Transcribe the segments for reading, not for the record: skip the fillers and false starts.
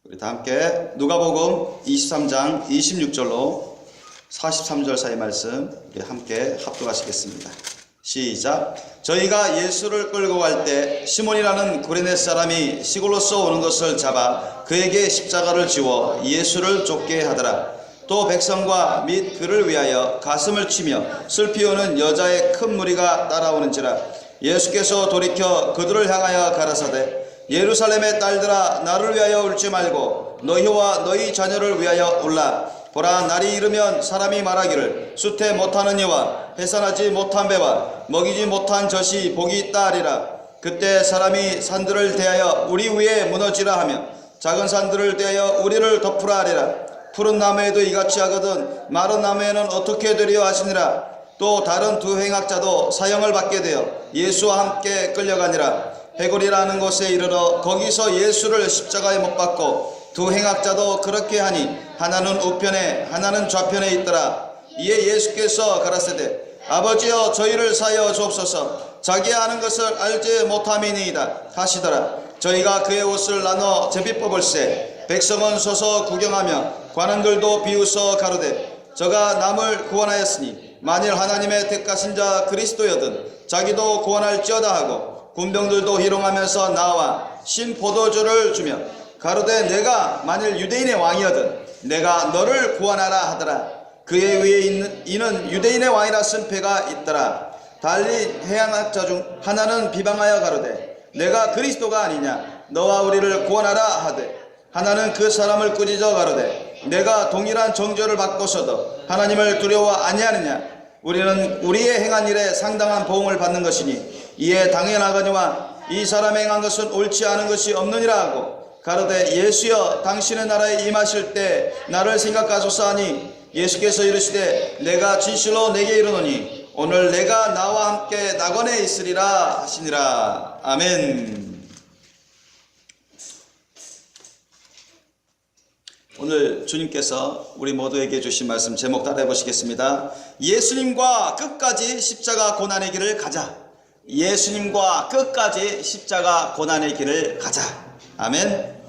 우리 다 함께 누가복음 23장 26절로 43절 사이 말씀 우리 함께 합독하시겠습니다. 시작. 저희가 예수를 끌고 갈 때 시몬이라는 구레네 사람이 시골로서 오는 것을 잡아 그에게 십자가를 지워 예수를 쫓게 하더라. 또 백성과 및 그를 위하여 가슴을 치며 슬피 우는 여자의 큰 무리가 따라오는지라. 예수께서 돌이켜 그들을 향하여 가라사대 예루살렘의 딸들아, 나를 위하여 울지 말고 너희와 너희 자녀를 위하여 울라. 보라, 날이 이르면 사람이 말하기를 수태 못하는 이와 해산하지 못한 배와 먹이지 못한 젖이 복이 있다 하리라. 그때 사람이 산들을 대하여 우리 위에 무너지라 하며 작은 산들을 대하여 우리를 덮으라 하리라. 푸른 나무에도 이같이 하거든 마른 나무에는 어떻게 되려 하시니라. 또 다른 두 행악자도 사형을 받게 되어 예수와 함께 끌려가니라. 해골이라는 곳에 이르러 거기서 예수를 십자가에 못 박고 두 행악자도 그렇게 하니 하나는 우편에 하나는 좌편에 있더라. 이에 예수께서 가라사대 아버지여 저희를 사하여 주옵소서. 자기 아는 것을 알지 못함이니이다 하시더라. 저희가 그의 옷을 나눠 제비 뽑을세 백성은 서서 구경하며 관원들도 비웃어 가로되 저가 남을 구원하였으니 만일 하나님의 택하신 자 그리스도여든 자기도 구원할지어다 하고 군병들도 희롱하면서 나와 신 포도주를 주며 가로되 내가 만일 유대인의 왕이여든 내가 너를 구원하라 하더라. 그의 위에 있는 이는 유대인의 왕이라 쓴 패가 있더라. 달리 해양학자 중 하나는 비방하여 가로되 내가 그리스도가 아니냐 너와 우리를 구원하라 하되 하나는 그 사람을 꾸짖어 가로되 내가 동일한 정죄를 받고서도 하나님을 두려워 아니하느냐. 우리는 우리의 행한 일에 상당한 보응을 받는 것이니 이에 당연하거니와 이 사람이 행한 것은 옳지 않은 것이 없느니라 하고 가로되 예수여 당신의 나라에 임하실 때 나를 생각하소서 하니 예수께서 이르시되 내가 진실로 내게 이르노니 오늘 내가 나와 함께 낙원에 있으리라 하시니라. 아멘. 오늘 주님께서 우리 모두에게 주신 말씀 제목 따라해 보시겠습니다. 예수님과 끝까지 십자가 고난의 길을 가자. 예수님과 끝까지 십자가 고난의 길을 가자. 아멘.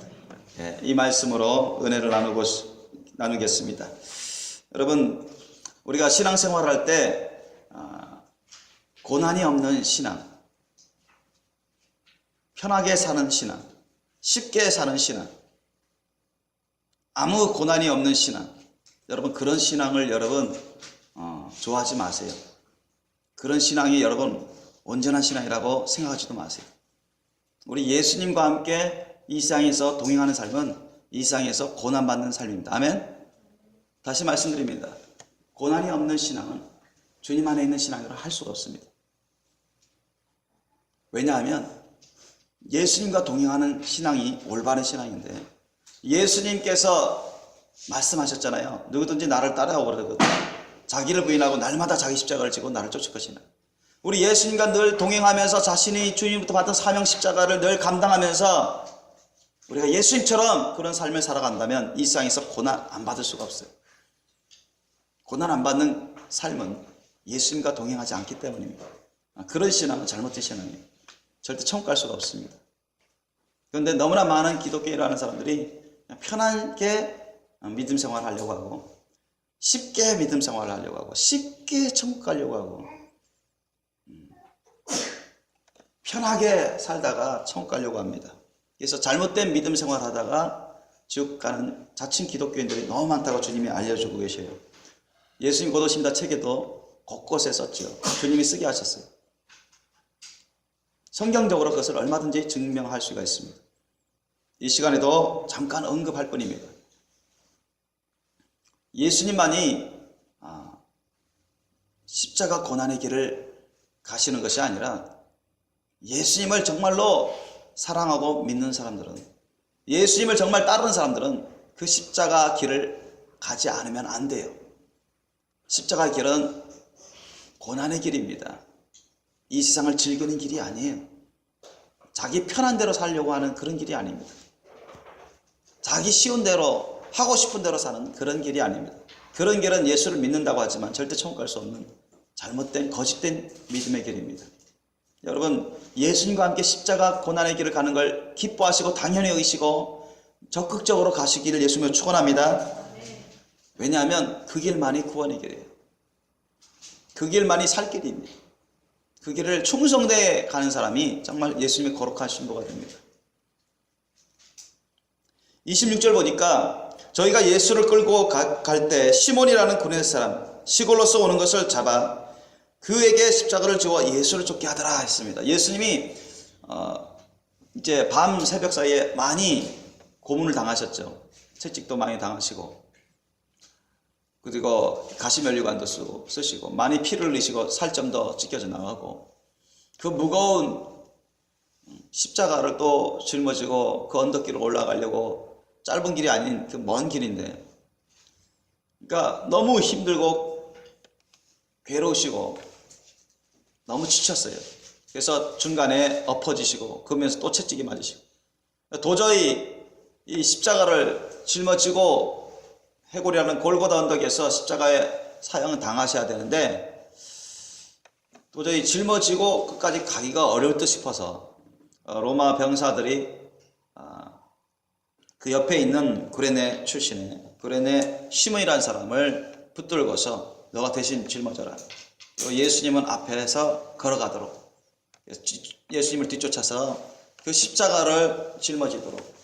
이 말씀으로 은혜를 나누겠습니다. 여러분, 우리가 신앙생활을 할 때 고난이 없는 신앙, 편하게 사는 신앙, 쉽게 사는 신앙, 아무 고난이 없는 신앙, 여러분 그런 신앙을 여러분 좋아하지 마세요. 그런 신앙이 여러분 온전한 신앙이라고 생각하지도 마세요. 우리 예수님과 함께 이 세상에서 동행하는 삶은 이 세상에서 고난받는 삶입니다. 아멘. 다시 말씀드립니다. 고난이 없는 신앙은 주님 안에 있는 신앙이라 할 수가 없습니다. 왜냐하면 예수님과 동행하는 신앙이 올바른 신앙인데 예수님께서 말씀하셨잖아요. 누구든지 나를 따라오거든 자기를 부인하고 날마다 자기 십자가를 지고 나를 쫓을 것이나. 우리 예수님과 늘 동행하면서 자신이 주님부터 받은 사명 십자가를 늘 감당하면서 우리가 예수님처럼 그런 삶을 살아간다면 이 세상에서 고난 안 받을 수가 없어요. 고난 안 받는 삶은 예수님과 동행하지 않기 때문입니다. 그런 신앙은 잘못된 신앙이에요. 절대 천국 갈 수가 없습니다. 그런데 너무나 많은 기독교인을 하는 사람들이 편하게 믿음 생활을 하려고 하고 쉽게 믿음 생활을 하려고 하고 쉽게 천국 가려고 하고 편하게 살다가 천국 가려고 합니다. 그래서 잘못된 믿음 생활을 하다가 지옥 가는 자칭 기독교인들이 너무 많다고 주님이 알려주고 계셔요. 예수님 곧 오십니다 책에도 곳곳에 썼죠. 주님이 쓰게 하셨어요. 성경적으로 그것을 얼마든지 증명할 수가 있습니다. 이 시간에도 잠깐 언급할 뿐입니다. 예수님만이 십자가 고난의 길을 가시는 것이 아니라 예수님을 정말로 사랑하고 믿는 사람들은, 예수님을 정말 따르는 사람들은 그 십자가 길을 가지 않으면 안 돼요. 십자가 길은 고난의 길입니다. 이 세상을 즐기는 길이 아니에요. 자기 편한 대로 살려고 하는 그런 길이 아닙니다. 자기 쉬운 대로 하고 싶은 대로 사는 그런 길이 아닙니다. 그런 길은 예수를 믿는다고 하지만 절대 천국 갈 수 없는 잘못된 거짓된 믿음의 길입니다. 여러분 예수님과 함께 십자가 고난의 길을 가는 걸 기뻐하시고 당연히 여기시고 적극적으로 가시기를 예수님을 축원합니다. 왜냐하면 그 길만이 구원의 길이에요. 그 길만이 살 길입니다. 그 길을 충성되게 가는 사람이 정말 예수님의 거룩한 신부가 됩니다. 26절 보니까 저희가 예수를 끌고 갈 때 시몬이라는 구레네 사람 시골로서 오는 것을 잡아 그에게 십자가를 지워 예수를 쫓게 하더라 했습니다. 예수님이 이제 밤 새벽 사이에 많이 고문을 당하셨죠. 채찍도 많이 당하시고 그리고 가시면류관도 쓰시고 많이 피를 흘리시고 살점도 찢겨져 나가고 그 무거운 십자가를 또 짊어지고 그 언덕길을 올라가려고 짧은 길이 아닌 그 먼 길인데 그러니까 너무 힘들고 괴로우시고 너무 지쳤어요. 그래서 중간에 엎어지시고 그러면서 또 채찍이 맞으시고 도저히 이 십자가를 짊어지고 해골이라는 골고다 언덕에서 십자가의 사형을 당하셔야 되는데 도저히 짊어지고 끝까지 가기가 어려울 듯 싶어서 로마 병사들이 그 옆에 있는 구레네 출신의 구레네 시몬이라는 사람을 붙들고서 너가 대신 짊어져라. 예수님은 앞에서 걸어가도록 예수님을 뒤쫓아서 그 십자가를 짊어지도록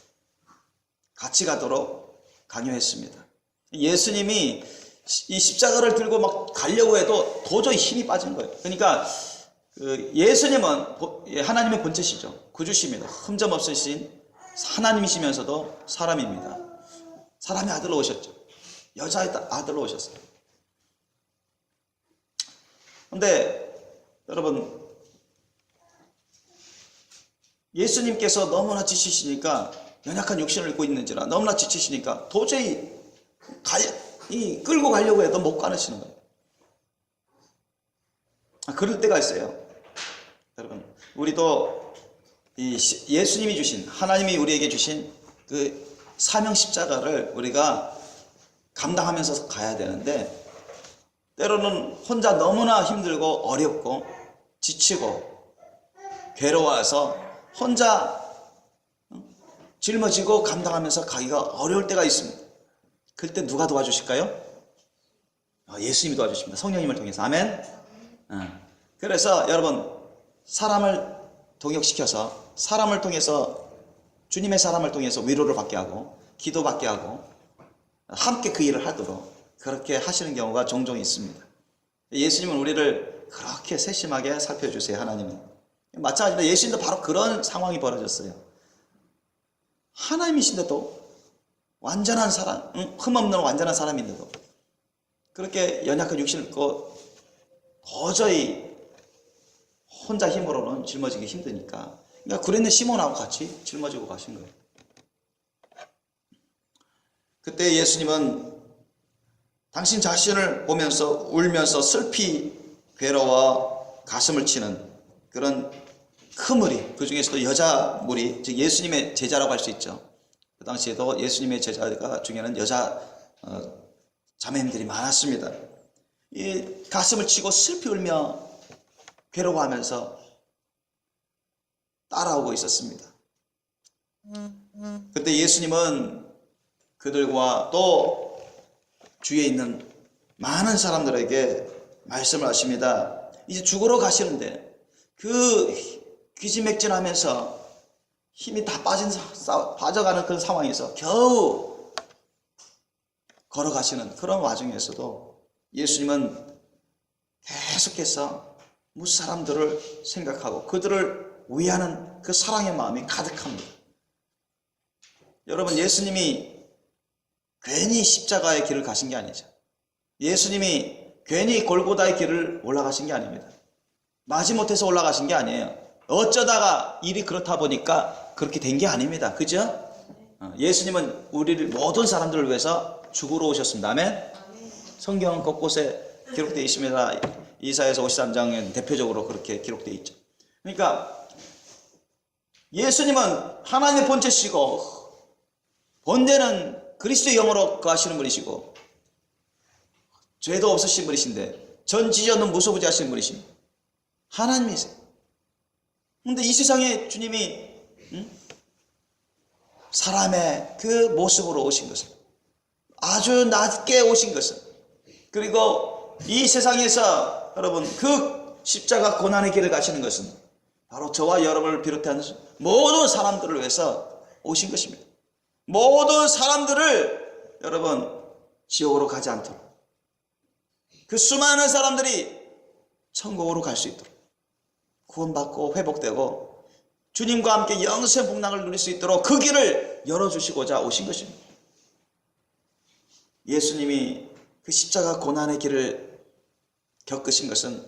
같이 가도록 강요했습니다. 예수님이 이 십자가를 들고 막 가려고 해도 도저히 힘이 빠진 거예요. 그러니까 예수님은 하나님의 본체시죠. 구주십니다. 흠점 없으신 하나님이시면서도 사람입니다. 사람의 아들로 오셨죠. 여자의 아들로 오셨어요. 그런데 여러분 예수님께서 너무나 지치시니까 연약한 육신을 입고 있는지라 너무나 지치시니까 도저히 끌고 가려고 해도 못 가르치는 거예요. 그럴 때가 있어요. 여러분 우리도 이 예수님이 주신 하나님이 우리에게 주신 그 사명 십자가를 우리가 감당하면서 가야 되는데 때로는 혼자 너무나 힘들고 어렵고 지치고 괴로워서 혼자 짊어지고 감당하면서 가기가 어려울 때가 있습니다. 그때 누가 도와주실까요? 예수님이 도와주십니다. 성령님을 통해서. 아멘. 그래서 여러분 사람을 동역시켜서 사람을 통해서 주님의 사람을 통해서 위로를 받게 하고 기도받게 하고 함께 그 일을 하도록 그렇게 하시는 경우가 종종 있습니다. 예수님은 우리를 그렇게 세심하게 살펴주세요. 하나님은. 마찬가지로 예수님도 바로 그런 상황이 벌어졌어요. 하나님이신데도 완전한 사람, 흠없는 완전한 사람인데도 그렇게 연약한 육신을 입고 도저히 혼자 힘으로는 짊어지기 힘드니까 그러니까 구레네 시몬하고 같이 짊어지고 가신 거예요. 그때 예수님은 당신 자신을 보면서 울면서 슬피 괴로워 가슴을 치는 그런 큰 무리, 그 중에서도 여자 무리, 즉 예수님의 제자라고 할 수 있죠. 그 당시에도 예수님의 제자가 중에는 여자 자매님들이 많았습니다. 이 가슴을 치고 슬피 울며 괴로워하면서 따라오고 있었습니다. 그때 예수님은 그들과 또 주위에 있는 많은 사람들에게 말씀을 하십니다. 이제 죽으러 가시는데 그 귀지맥진하면서 힘이 다 빠져가는 그런 상황에서 겨우 걸어가시는 그런 와중에서도 예수님은 계속해서 무사람들을 생각하고 그들을 위하는 그 사랑의 마음이 가득합니다. 여러분 예수님이 괜히 십자가의 길을 가신 게 아니죠. 예수님이 괜히 골고다의 길을 올라가신 게 아닙니다. 마지못해서 올라가신 게 아니에요. 어쩌다가 일이 그렇다 보니까 그렇게 된 게 아닙니다. 그죠? 예수님은 우리를 모든 사람들을 위해서 죽으러 오셨습니다. 아멘? 성경 곳곳에 기록되어 있습니다. 이사야서 53장엔 대표적으로 그렇게 기록되어 있죠. 그러니까 예수님은 하나님의 본체시고 본대는 그리스도의 영으로 거하시는 분이시고 죄도 없으신 분이신데 전지지 않는 무소부지하신 분이십니다. 하나님이세요. 그런데 이 세상에 주님이 사람의 그 모습으로 오신 것은, 아주 낮게 오신 것은, 그리고 이 세상에서 여러분 그 십자가 고난의 길을 가시는 것은 바로 저와 여러분을 비롯한 모든 사람들을 위해서 오신 것입니다. 모든 사람들을 여러분 지옥으로 가지 않도록, 그 수많은 사람들이 천국으로 갈 수 있도록, 구원받고 회복되고 주님과 함께 영생 복락을 누릴 수 있도록 그 길을 열어주시고자 오신 것입니다. 예수님이 그 십자가 고난의 길을 겪으신 것은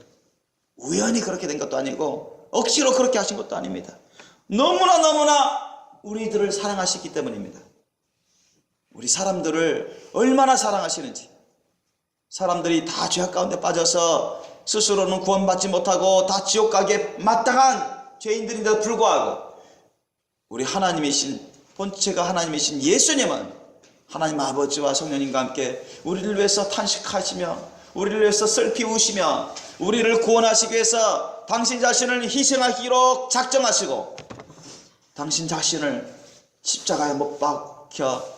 우연히 그렇게 된 것도 아니고 억지로 그렇게 하신 것도 아닙니다. 너무나 우리들을 사랑하시기 때문입니다. 우리 사람들을 얼마나 사랑하시는지, 사람들이 다 죄악 가운데 빠져서 스스로는 구원받지 못하고 다 지옥 가기에 마땅한 죄인들인데도 불구하고 우리 하나님이신, 본체가 하나님이신 예수님은 하나님 아버지와 성령님과 함께 우리를 위해서 탄식하시며 우리를 위해서 슬피 우시며 우리를 구원하시기 위해서 당신 자신을 희생하기로 작정하시고 당신 자신을 십자가에 못 박혀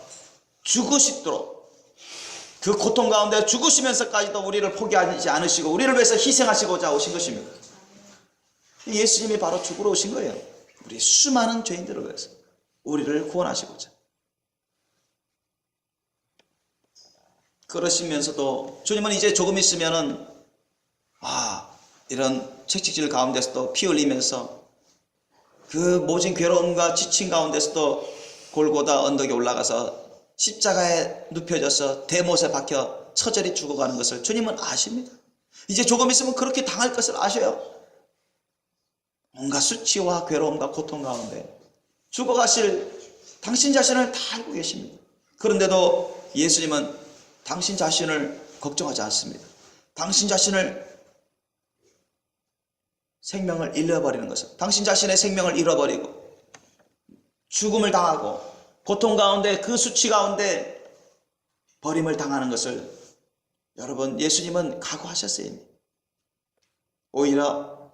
죽으시도록, 그 고통 가운데 죽으시면서까지도 우리를 포기하지 않으시고 우리를 위해서 희생하시고자 오신 것입니다. 예수님이 바로 죽으러 오신 거예요. 우리 수많은 죄인들을 위해서 우리를 구원하시고자. 그러시면서도 주님은 이제 조금 있으면은 이런 채찍질 가운데서도 피 흘리면서 그 모진 괴로움과 지친 가운데서도 골고다 언덕에 올라가서 십자가에 눕혀져서 대못에 박혀 처절히 죽어가는 것을 주님은 아십니다. 이제 조금 있으면 그렇게 당할 것을 아셔요. 온갖 수치와 괴로움과 고통 가운데 죽어가실 당신 자신을 다 알고 계십니다. 그런데도 예수님은 당신 자신을 걱정하지 않습니다. 당신 자신을 생명을 잃어버리는 것을, 당신 자신의 생명을 잃어버리고 죽음을 당하고 고통 가운데 그 수치 가운데 버림을 당하는 것을 여러분 예수님은 각오하셨어요. 오히려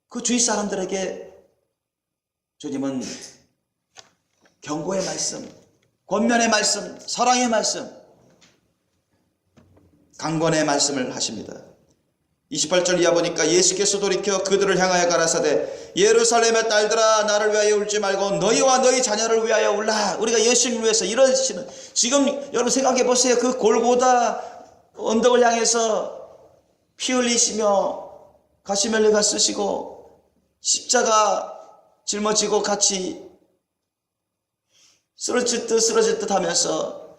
그 주위 사람들에게 주님은 경고의 말씀, 권면의 말씀, 사랑의 말씀, 강권의 말씀을 하십니다. 28절 이하 보니까 예수께서 돌이켜 그들을 향하여 가라사대 예루살렘의 딸들아 나를 위하여 울지 말고 너희와 너희 자녀를 위하여 울라. 우리가 예수님을 위해서 이러시는, 지금 여러분 생각해 보세요. 그 골고다 언덕을 향해서 피 흘리시며 가시멜리가 쓰시고 십자가 짊어지고 같이 쓰러질 듯 하면서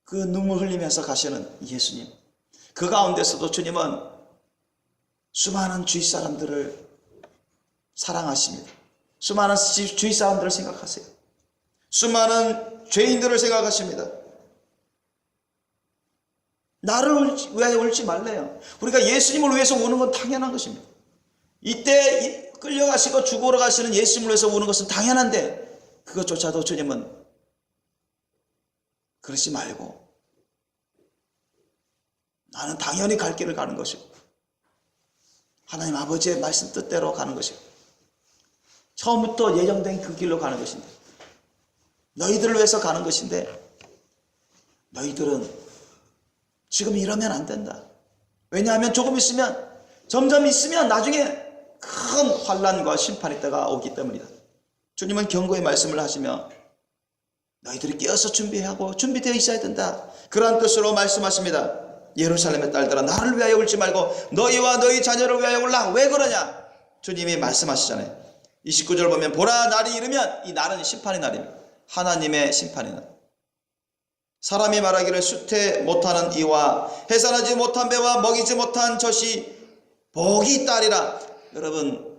그 눈물 흘리면서 가시는 예수님, 그 가운데서도 주님은 수많은 주위 사람들을 사랑하십니다. 수많은 주위 사람들을 생각하세요. 수많은 죄인들을 생각하십니다. 나를 위하여 울지 말래요. 우리가 예수님을 위해서 우는 건 당연한 것입니다. 이때 끌려가시고 죽으러 가시는 예수님을 위해서 우는 것은 당연한데 그것조차도 주님은 그러지 말고 나는 당연히 갈 길을 가는 것이고 하나님 아버지의 말씀 뜻대로 가는 것이고 처음부터 예정된 그 길로 가는 것인데 너희들을 위해서 가는 것인데 너희들은 지금 이러면 안 된다. 왜냐하면 조금 있으면 점점 있으면 나중에 큰 환난과 심판의 때가 오기 때문이다. 주님은 경고의 말씀을 하시며 너희들이 깨어서 준비하고 준비되어 있어야 된다. 그러한 뜻으로 말씀하십니다. 예루살렘의 딸들아 나를 위하여 울지 말고 너희와 너희 자녀를 위하여 울라. 왜 그러냐? 주님이 말씀하시잖아요. 29절 보면 보라 날이 이르면, 이 날은 심판의 날입니다. 하나님의 심판의 날. 사람이 말하기를 수태 못하는 이와 해산하지 못한 배와 먹이지 못한 젖이 복이 있다리라. 여러분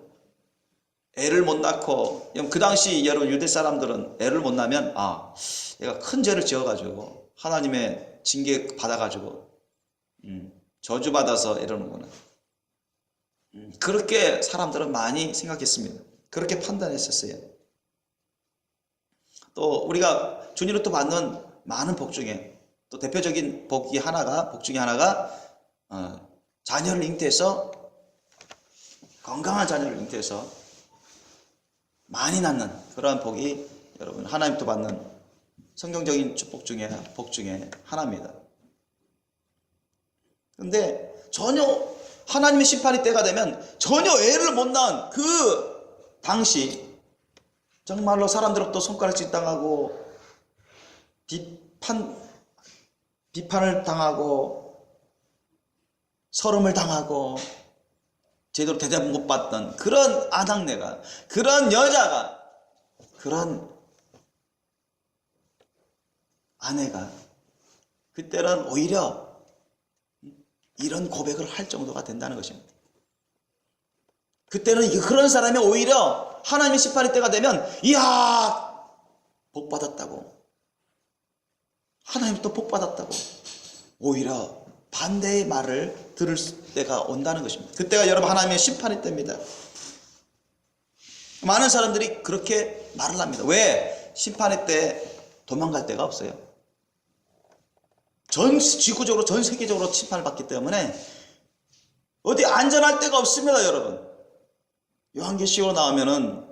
애를 못 낳고, 그 당시 여러분 유대 사람들은 애를 못 낳으면 얘가 큰 죄를 지어가지고 하나님의 징계 받아가지고 저주받아서 이러는구나. 그렇게 사람들은 많이 생각했습니다. 그렇게 판단했었어요. 또 우리가 주님으로부터 받는 많은 복 중에 또 대표적인 복 중에 하나가 자녀를 잉태해서, 건강한 자녀를 잉태해서 많이 낳는 그러한 복이 여러분, 하나님부터 받는 성경적인 축복 중에 복 중에 하나입니다. 근데 전혀 하나님의 심판이 때가 되면 전혀 애를 못 낳은 그 당시 정말로 사람들로부터 손가락질 당하고 비판을 당하고 서름을 당하고 제대로 대접 못 받던 그런 아낙네가, 그런 여자가, 그런 아내가 그때는 오히려 이런 고백을 할 정도가 된다는 것입니다. 그때는 그런 사람이 오히려 하나님의 심판의 때가 되면 이야 복 받았다고, 하나님부터 복 받았다고 오히려 반대의 말을 들을 때가 온다는 것입니다. 그때가 여러분 하나님의 심판의 때입니다. 많은 사람들이 그렇게 말을 합니다. 왜? 심판의 때 도망갈 데가 없어요. 전 지구적으로 전 세계적으로 심판을 받기 때문에 어디 안전할 데가 없습니다. 여러분, 요한계시록 나오면은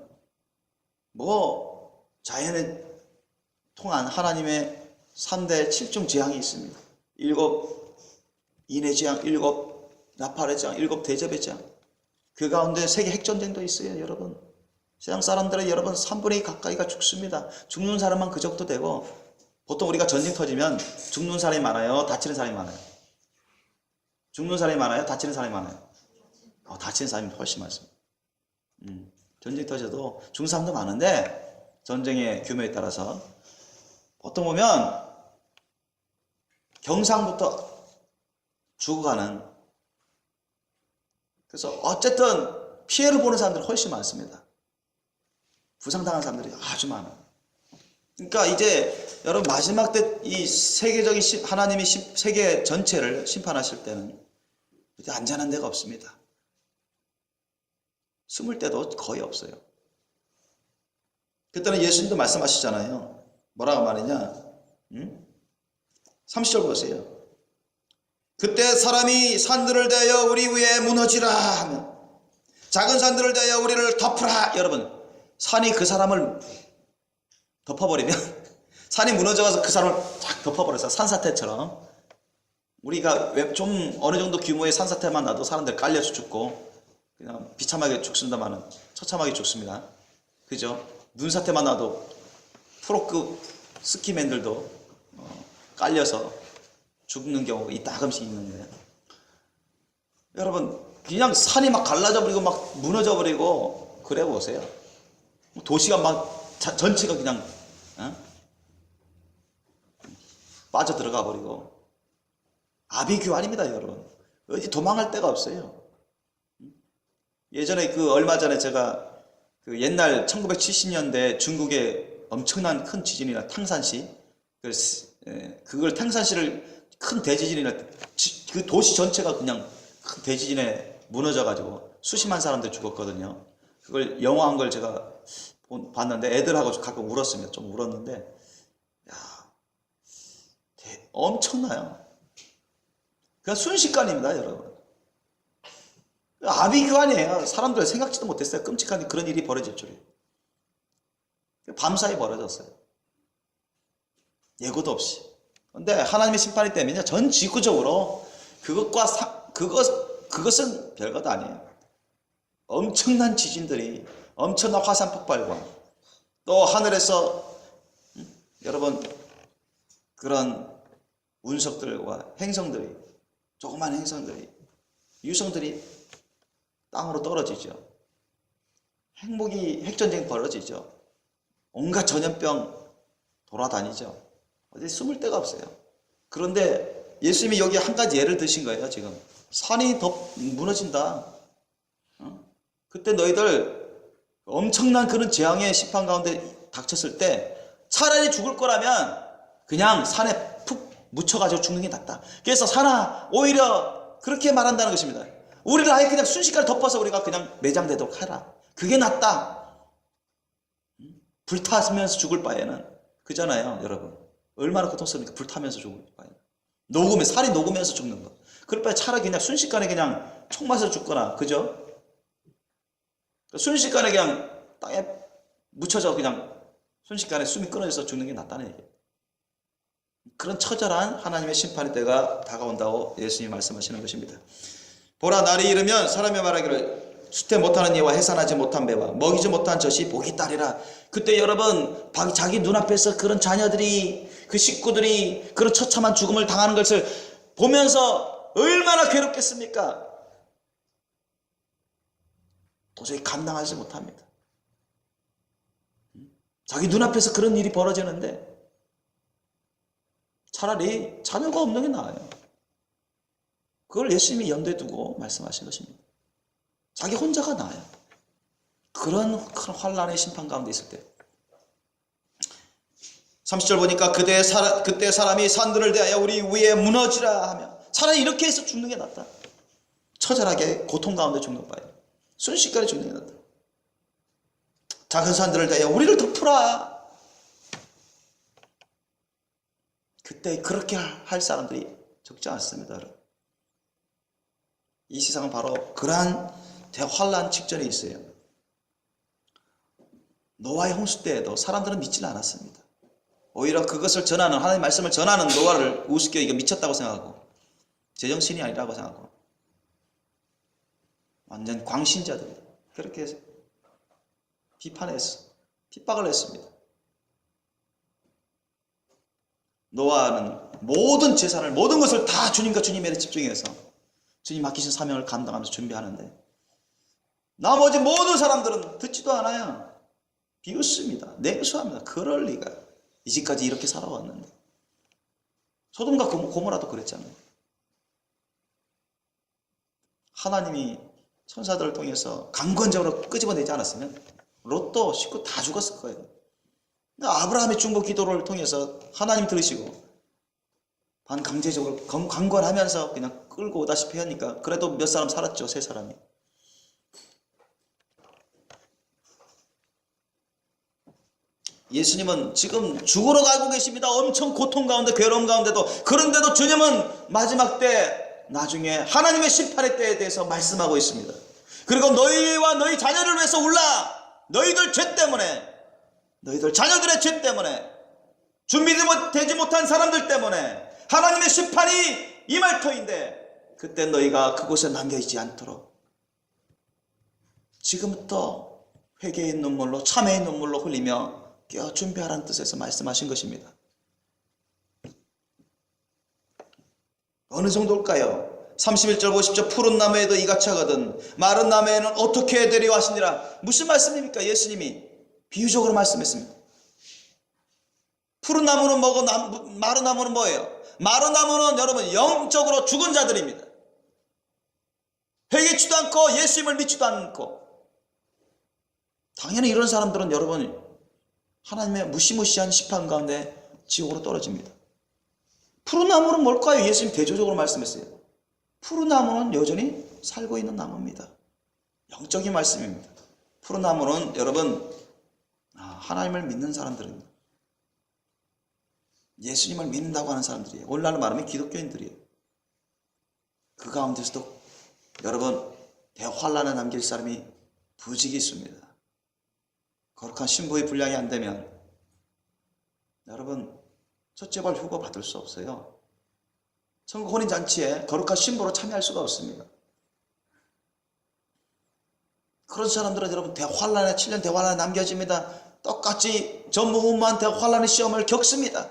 뭐 자연에 통한 하나님의 3대 7중 재앙이 있습니다. 7 인의 재앙, 7 나팔의 재앙, 7 대접의 재앙. 그 가운데 세계 핵전쟁도 있어요. 여러분, 세상 사람들은 여러분 3분의 2 가까이가 죽습니다. 죽는 사람만 그 정도 되고, 보통 우리가 전쟁 터지면 죽는 사람이 많아요, 다치는 사람이 많아요? 죽는 사람이 많아요, 다치는 사람이 많아요? 다치는 사람이 훨씬 많습니다. 전쟁 터져도 죽는 사람도 많은데 전쟁의 규모에 따라서 보통 보면 경상부터 죽어가는, 그래서 어쨌든 피해를 보는 사람들이 훨씬 많습니다. 부상당한 사람들이 아주 많아요. 그러니까 이제 여러분 마지막 때 이 세계적인 하나님이 세계 전체를 심판하실 때는 이제 안전한 데가 없습니다. 숨을 데도 거의 없어요. 그때는 예수님도 말씀하시잖아요. 뭐라고 말이냐? 30절 보세요. 그때 사람이 산들을 대하여 우리 위에 무너지라 하면 작은 산들을 대하여 우리를 덮으라. 여러분, 산이 그 사람을 덮어버리면 산이 무너져가서 그 사람을 쫙 덮어버려서 산사태처럼, 우리가 좀 어느 정도 규모의 산사태만 나도 사람들 깔려서 죽고 그냥 비참하게 죽습니다만은 처참하게 죽습니다. 그죠? 눈사태만 나도 프로급 스키맨들도 깔려서 죽는 경우가 이따금씩 있는데, 여러분 그냥 산이 막 갈라져 버리고 막 무너져 버리고 그래 보세요. 도시가 막 전체가 그냥 빠져 들어가 버리고 아비규환입니다. 여러분, 어디 도망갈 데가 없어요. 예전에 얼마 전에 제가 그 옛날 1970년대 중국의 엄청난 큰 지진이나 탕산시, 그걸 탕산시를 큰 대지진이나 그 도시 전체가 그냥 큰 대지진에 무너져 가지고 수십만 사람들 죽었거든요. 그걸 영화한 걸 제가 봤는데 애들하고 가끔 울었습니다. 좀 울었는데, 야, 엄청나요. 그냥 순식간입니다, 여러분. 아비규환이에요. 사람들 생각지도 못했어요. 끔찍한 그런 일이 벌어질 줄이. 밤사이 벌어졌어요. 예고도 없이. 근데 하나님의 심판이 때문에 전 지구적으로 그것은 별것 아니에요. 엄청난 지진들이, 엄청난 화산 폭발과 또 하늘에서 여러분 그런 운석들과 행성들이, 조그만 행성들이, 유성들이 땅으로 떨어지죠. 핵전쟁 벌어지죠. 온갖 전염병 돌아다니죠. 어디 숨을 데가 없어요. 그런데 예수님이 여기 한 가지 예를 드신 거예요. 지금 산이 더 무너진다. 그때 너희들 엄청난 그런 재앙의 심판 가운데 닥쳤을 때 차라리 죽을 거라면 그냥 산에 푹 묻혀가지고 죽는 게 낫다. 그래서 산아, 오히려 그렇게 말한다는 것입니다. 우리를 아예 그냥 순식간에 덮어서 우리가 그냥 매장되도록 해라. 그게 낫다. 불타면서 죽을 바에는. 그잖아요, 여러분. 얼마나 고통스럽니까? 불타면서 죽을 바에는. 살이 녹으면서 죽는 거. 그럴 바에 차라리 그냥 순식간에 그냥 총 맞아서 죽거나, 그죠? 순식간에 그냥 땅에 묻혀져 그냥 순식간에 숨이 끊어져서 죽는 게 낫다는 얘기예요. 그런 처절한 하나님의 심판의 때가 다가온다고 예수님이 말씀하시는 것입니다. 보라, 날이 이르면 사람이 말하기를 수태 못하는 이와 해산하지 못한 배와 먹이지 못한 젖이 복이 있다리라. 그때 여러분 자기 눈앞에서 그런 자녀들이, 그 식구들이 그런 처참한 죽음을 당하는 것을 보면서 얼마나 괴롭겠습니까? 도저히 감당하지 못합니다. 자기 눈앞에서 그런 일이 벌어지는데 차라리 자녀가 없는 게 나아요. 그걸 예수님이 염두에 두고 말씀하신 것입니다. 자기 혼자가 나아요. 그런 큰 환란의 심판 가운데 있을 때. 30절 보니까 그때 사람이 산들을 대하여 우리 위에 무너지라 하며, 차라리 이렇게 해서 죽는 게 낫다. 처절하게 고통 가운데 죽는 바에 순식간에 죽는 게 낫다. 작은 산들을 대하여 우리를 덮으라. 그때 그렇게 할 사람들이 적지 않습니다, 여러분. 이 세상은 바로 그러한 대환란 직전에 있어요. 노아의 홍수 때에도 사람들은 믿지는 않았습니다. 오히려 그것을 전하는, 하나님의 말씀을 전하는 노아를 우습게 이거 미쳤다고 생각하고, 제정신이 아니라고 생각하고, 완전 광신자들이 그렇게 해서 핍박을 했습니다. 노아는 모든 재산을, 모든 것을 다 주님과 주님에 집중해서 주님 맡기신 사명을 감당하면서 준비하는데, 나머지 모든 사람들은 듣지도 않아요. 비웃습니다. 냉소합니다. 그럴 리가. 이제까지 이렇게 살아왔는데. 소돔과 고모라도 그랬잖아요. 하나님이 천사들을 통해서 강권적으로 끄집어내지 않았으면 롯도 식구 다 죽었을 거예요. 아브라함의 중보 기도를 통해서 하나님 들으시고 반강제적으로 강권하면서 그냥 끌고 오다시피 하니까 그래도 몇 사람 살았죠. 3사람이. 예수님은 지금 죽으러 가고 계십니다. 엄청 고통 가운데, 괴로움 가운데도. 그런데도 주님은 마지막 때, 나중에 하나님의 심판의 때에 대해서 말씀하고 있습니다. 그리고 너희와 너희 자녀를 위해서 울라. 너희들 죄 때문에, 너희들 자녀들의 죄 때문에, 준비되지 못한 사람들 때문에 하나님의 심판이 임할 터인데, 그때 너희가 그곳에 남겨있지 않도록 지금부터 회개의 눈물로, 참회의 눈물로 흘리며 깨어 준비하라는 뜻에서 말씀하신 것입니다. 어느 정도일까요? 31절 보십시오. 푸른 나무에도 이같이 하거든 마른 나무에는 어떻게 되리오 하시니라. 무슨 말씀입니까? 예수님이 비유적으로 말씀했습니다. 푸른 나무는 뭐고 마른 나무는 뭐예요? 마른 나무는 여러분 영적으로 죽은 자들입니다. 회개치도 않고 예수님을 믿지도 않고, 당연히 이런 사람들은 여러분 하나님의 무시무시한 심판 가운데 지옥으로 떨어집니다. 푸른 나무는 뭘까요? 예수님 대조적으로 말씀했어요. 푸른 나무는 여전히 살고 있는 나무입니다. 영적인 말씀입니다. 푸른 나무는 여러분 하나님을 믿는 사람들입니다. 예수님을 믿는다고 하는 사람들이에요. 오늘날 말하면 기독교인들이에요. 그 가운데서도 여러분 대환란에 남길 사람이 부직이 있습니다. 거룩한 신부의 분량이 안 되면 여러분 첫째발 휴거 받을 수 없어요. 천국 혼인잔치에 거룩한 신부로 참여할 수가 없습니다. 그런 사람들은 여러분 대환란에 7년 대환란에 남겨집니다. 똑같이 전무후무한 대환란의 시험을 겪습니다.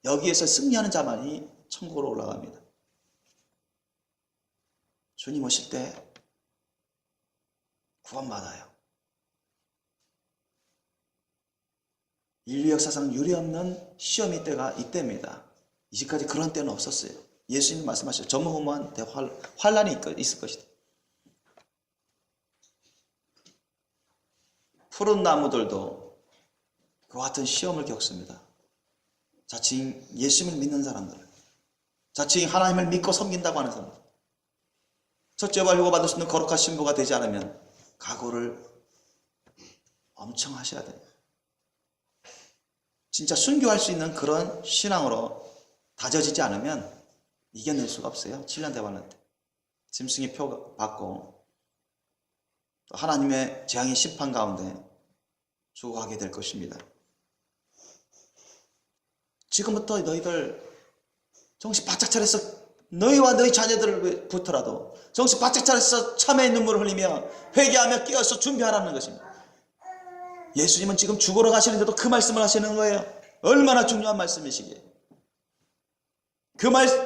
여기에서 승리하는 자만이 천국으로 올라갑니다. 주님 오실 때 구원받아요. 인류 역사상 유례없는 시험의 때가 이때입니다. 이제까지 그런 때는 없었어요. 예수님이 말씀하셨죠. 전무후무한 환란이 있을 것이다. 푸른 나무들도 그와 같은 시험을 겪습니다. 자칭 예수님을 믿는 사람들, 자칭 하나님을 믿고 섬긴다고 하는 사람들, 첫째 발효가 받을 수 있는 거룩한 신부가 되지 않으면 각오를 엄청 하셔야 돼요. 진짜 순교할 수 있는 그런 신앙으로 다져지지 않으면 이겨낼 수가 없어요. 7년 대환란 때 짐승의 표 받고 또 하나님의 재앙의 심판 가운데 죽어가게 될 것입니다. 지금부터 너희들 정신 바짝 차려서 너희와 너희 자녀들부터라도 정신 바짝 차려서 참회의 눈물을 흘리며 회개하며 깨어서 준비하라는 것입니다. 예수님은 지금 죽으러 가시는데도 그 말씀을 하시는 거예요. 얼마나 중요한 말씀이시기에.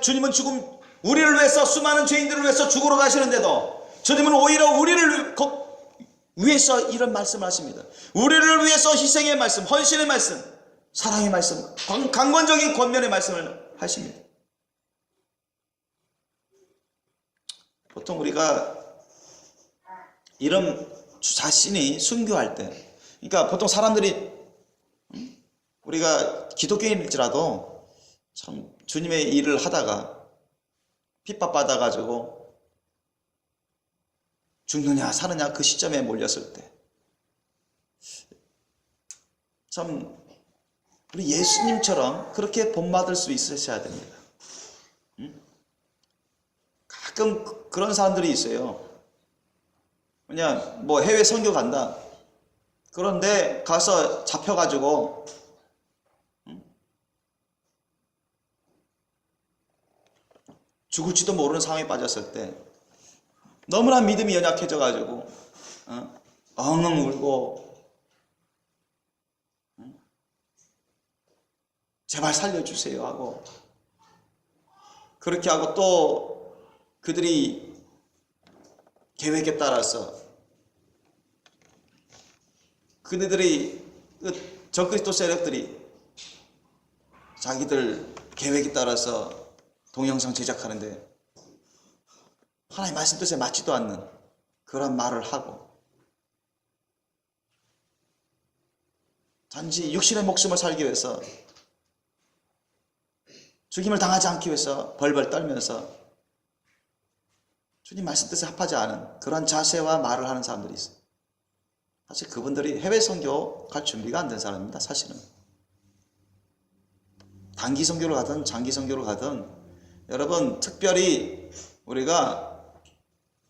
주님은 지금 우리를 위해서, 수많은 죄인들을 위해서 죽으러 가시는데도 주님은 오히려 우리를 위해서 이런 말씀을 하십니다. 우리를 위해서 희생의 말씀, 헌신의 말씀, 사랑의 말씀, 강권적인 권면의 말씀을 하십니다. 보통 우리가 이런 자신이 순교할 때, 그러니까 보통 사람들이 우리가 기독교인일지라도 참 주님의 일을 하다가 핍박받아가지고 죽느냐 사느냐 그 시점에 몰렸을 때 참 우리 예수님처럼 그렇게 본받을 수 있으셔야 됩니다. 가끔 그런 사람들이 있어요. 그냥 뭐 해외 선교 간다. 그런데 가서 잡혀가지고 죽을지도 모르는 상황에 빠졌을 때 너무나 믿음이 연약해져가지고 엉엉 울고 제발 살려주세요 하고, 그렇게 하고 또 그들이 계획에 따라서 그들이 적그리스도 세력들이 자기들 계획에 따라서 동영상 제작하는데 하나님 말씀 뜻에 맞지도 않는 그런 말을 하고 단지 육신의 목숨을 살기 위해서, 죽임을 당하지 않기 위해서 벌벌 떨면서 주님 말씀 뜻에 합하지 않은 그런 자세와 말을 하는 사람들이 있어요. 사실 그분들이 해외 선교 갈 준비가 안 된 사람입니다. 사실은 단기 선교를 가든 장기 선교를 가든, 여러분 특별히 우리가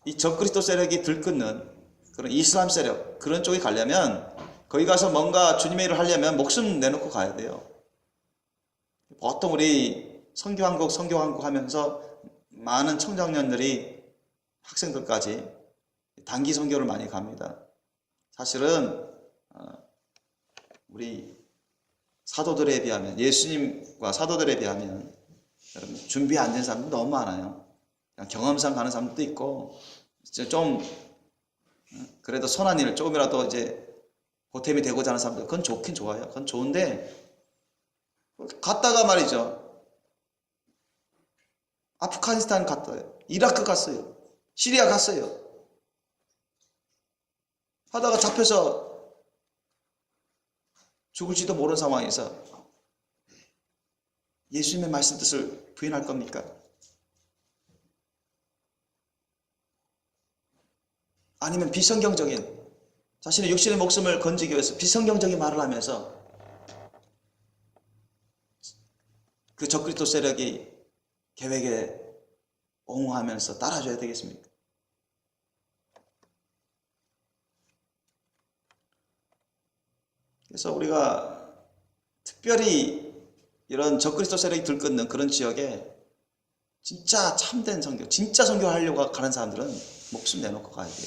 이 적그리스도 세력이 들끓는 그런 이슬람 세력 그런 쪽에 가려면, 거기 가서 뭔가 주님의 일을 하려면 목숨 내놓고 가야 돼요. 보통 우리 선교한국 하면서 많은 청장년들이 학생들까지 단기 선교를 많이 갑니다. 사실은 우리 사도들에 비하면, 예수님과 사도들에 비하면 여러분 준비 안 된 사람도 너무 많아요. 그냥 경험상 가는 사람도 있고, 이제 좀 그래도 선한 일 조금이라도 이제 보탬이 되고자 하는 사람들, 그건 좋긴 좋아요. 그건 좋은데 갔다가 말이죠, 아프가니스탄 갔어요, 이라크 갔어요, 시리아 갔어요. 하다가 잡혀서 죽을지도 모르는 상황에서 예수님의 말씀 뜻을 부인할 겁니까? 아니면 비성경적인, 자신의 육신의 목숨을 건지기 위해서 비성경적인 말을 하면서 그 적그리스도 세력이 계획에 옹호하면서 따라줘야 되겠습니까? 그래서 우리가 특별히 이런 적그리스도 세력이 들끓는 그런 지역에 진짜 참된 선교, 진짜 선교하려고 가는 사람들은 목숨 내놓고 가야 돼요.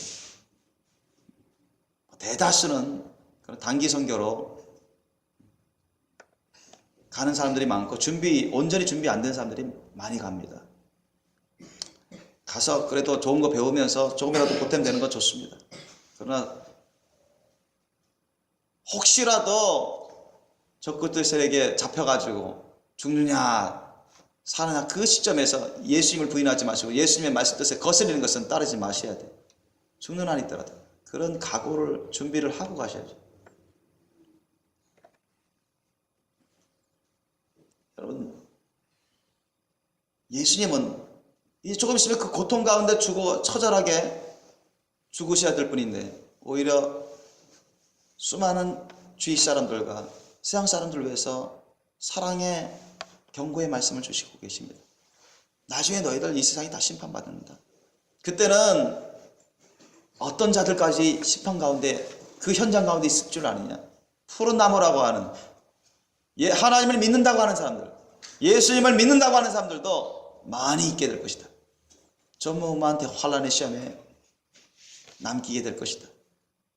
대다수는 그런 단기 선교로 가는 사람들이 많고, 온전히 준비 안 된 사람들이 많이 갑니다. 가서 그래도 좋은 거 배우면서 조금이라도 보탬되는 건 좋습니다. 그러나 혹시라도 적그리스도 세력에 잡혀가지고 죽느냐 사느냐 그 시점에서 예수님을 부인하지 마시고 예수님의 말씀 뜻에 거스리는 것은 따르지 마셔야 돼요. 죽는 한이 있더라도 그런 각오를 준비를 하고 가셔야죠. 여러분, 예수님은 이제 조금 있으면 그 고통 가운데 처절하게 죽으셔야 될 뿐인데, 오히려 수많은 주위 사람들과 세상 사람들을 위해서 사랑의 경고의 말씀을 주시고 계십니다. 나중에 너희들 이 세상이 다 심판받는다. 그때는 어떤 자들까지 심판 가운데, 그 현장 가운데 있을 줄 아느냐. 푸른 나무라고 하는 하나님을 믿는다고 하는 사람들, 예수님을 믿는다고 하는 사람들도 많이 있게 될 것이다. 전무후무한 환난의 시험에 남기게 될 것이다.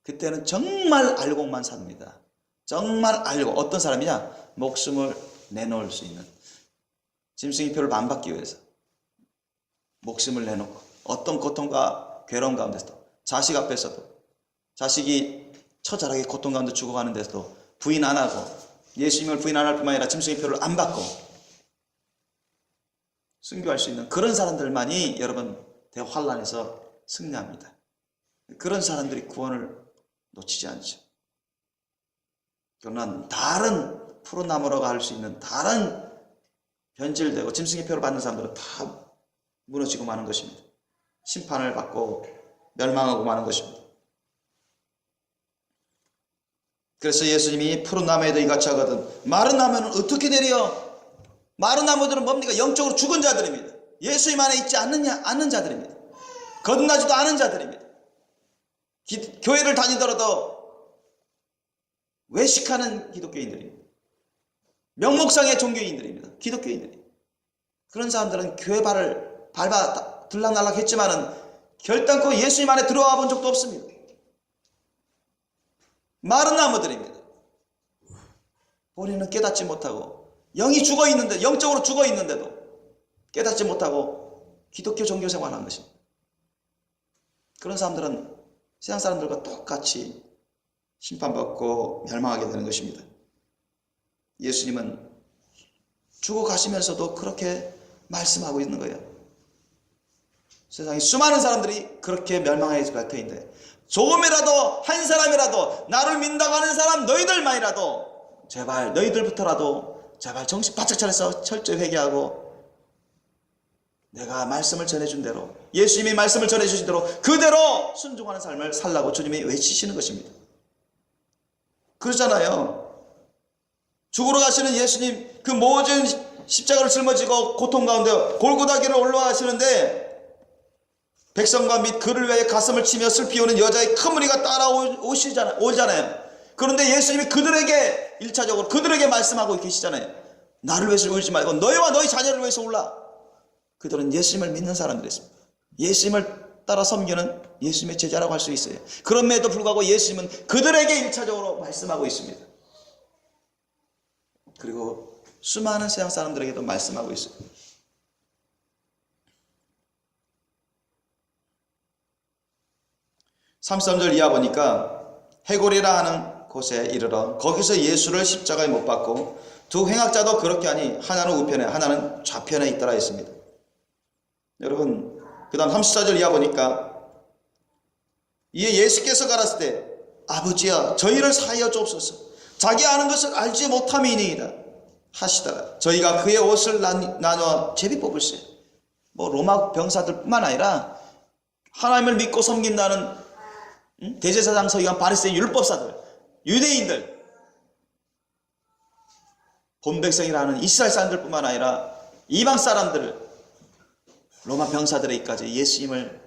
그때는 정말 알고만 삽니다. 정말 알고. 어떤 사람이냐? 목숨을 내놓을 수 있는, 짐승이표를 안 받기 위해서 목숨을 내놓고 어떤 고통과 괴로움 가운데서도, 자식 앞에서도, 자식이 처절하게 고통 가운데 죽어가는 데서도 부인 안 하고, 예수님을 부인 안 할 뿐만 아니라 짐승이표를 안 받고 순교할 수 있는 그런 사람들만이 여러분 대환난에서 승리합니다. 그런 사람들이 구원을 놓치지 않죠. 그러나 다른 푸른 나무라고 할 수 있는 다른 변질되고 짐승의 표를 받는 사람들은 다 무너지고 마는 것입니다. 심판을 받고 멸망하고 마는 것입니다. 그래서 예수님이 푸른 나무에도 이같이 하거든 마른 나무는 어떻게 되리요? 마른 나무들은 뭡니까? 영적으로 죽은 자들입니다. 예수님 안에 있지 않는 자들입니다. 거듭나지도 않은 자들입니다. 교회를 다니더라도 외식하는 기독교인들입니다. 명목상의 종교인들입니다. 기독교인들이. 그런 사람들은 교회 발을 밟아 들락날락 했지만은 결단코 예수님 안에 들어와 본 적도 없습니다. 마른 나무들입니다. 본인은 깨닫지 못하고 영이 죽어 있는데, 영적으로 죽어 있는데도 깨닫지 못하고 기독교 종교 생활하는 것입니다. 그런 사람들은 세상 사람들과 똑같이 심판받고 멸망하게 되는 것입니다. 예수님은 죽어가시면서도 그렇게 말씀하고 있는 거예요. 세상에 수많은 사람들이 그렇게 멸망하게 갈 터인데, 조금이라도 한 사람이라도 나를 믿는다고 하는 사람 너희들만이라도 제발 너희들부터라도 제발 정신 바짝 차려서 철저히 회개하고 내가 말씀을 전해준 대로, 예수님이 말씀을 전해주신 대로 그대로 순종하는 삶을 살라고 주님이 외치시는 것입니다. 그러잖아요. 죽으러 가시는 예수님, 그 모든 십자가를 짊어지고 고통 가운데 골고다길을 올라가시는데 백성과 및 그를 위해 가슴을 치며 슬피 오는 여자의 큰 무리가 오잖아요. 그런데 예수님이 그들에게 1차적으로 그들에게 말씀하고 계시잖아요. 나를 위해서 울지 말고 너희와 너희 자녀를 위해서 울라. 그들은 예수님을 믿는 사람들이었습니다. 예수님을 따라 섬기는 예수님의 제자라고 할 수 있어요. 그럼에도 불구하고 예수님은 그들에게 1차적으로 말씀하고 있습니다. 그리고 수많은 세상 사람들에게도 말씀하고 있어요. 33절 이하 보니까 해골이라 하는 곳에 이르러 거기서 예수를 십자가에 못 박고 두 행악자도 그렇게 하니 하나는 우편에 하나는 좌편에 있더라 했습니다. 여러분, 그 다음 34절 이하 보니까 이에 예수께서 가라사대 때 아버지야 저희를 사하여 주옵소서, 자기 아는 것을 알지 못함이니이다 하시더라. 저희가 그의 옷을 나누어 제비 뽑을세. 로마 병사들 뿐만 아니라 하나님을 믿고 섬긴다는 대제사장 서기관 바리새인 율법사들, 유대인들, 본백성이라는 이스라엘 사람들 뿐만 아니라 이방 사람들, 로마 병사들에게까지 예수님을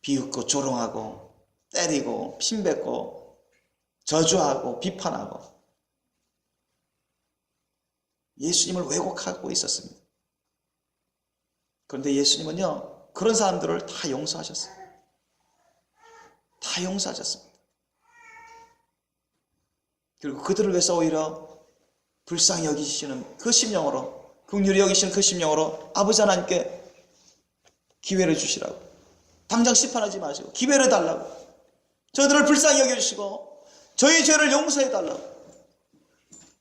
비웃고 조롱하고 때리고 핀뱉고 저주하고 비판하고 예수님을 왜곡하고 있었습니다. 그런데 예수님은요, 그런 사람들을 다 용서하셨어요. 다 용서하셨습니다. 그리고 그들을 위해서 오히려 불쌍히 여기시는 그 심령으로, 긍휼히 여기시는 그 심령으로 아버지 하나님께 기회를 주시라고, 당장 심판하지 마시고 기회를 달라고, 저들을 불쌍히 여겨주시고 저희 죄를 용서해달라고.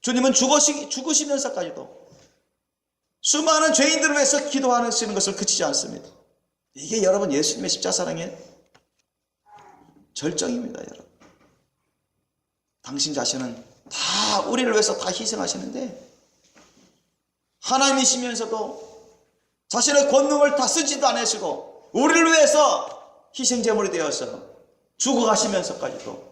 주님은 죽으시면서까지도 수많은 죄인들을 위해서 기도하시는 것을 그치지 않습니다. 이게 여러분 예수님의 십자가 사랑의 절정입니다. 여러분, 당신 자신은 다 우리를 위해서 다 희생하시는데 하나님이시면서도 자신의 권능을 다 쓰지도 않으시고 우리를 위해서 희생제물이 되어서 죽어가시면서까지도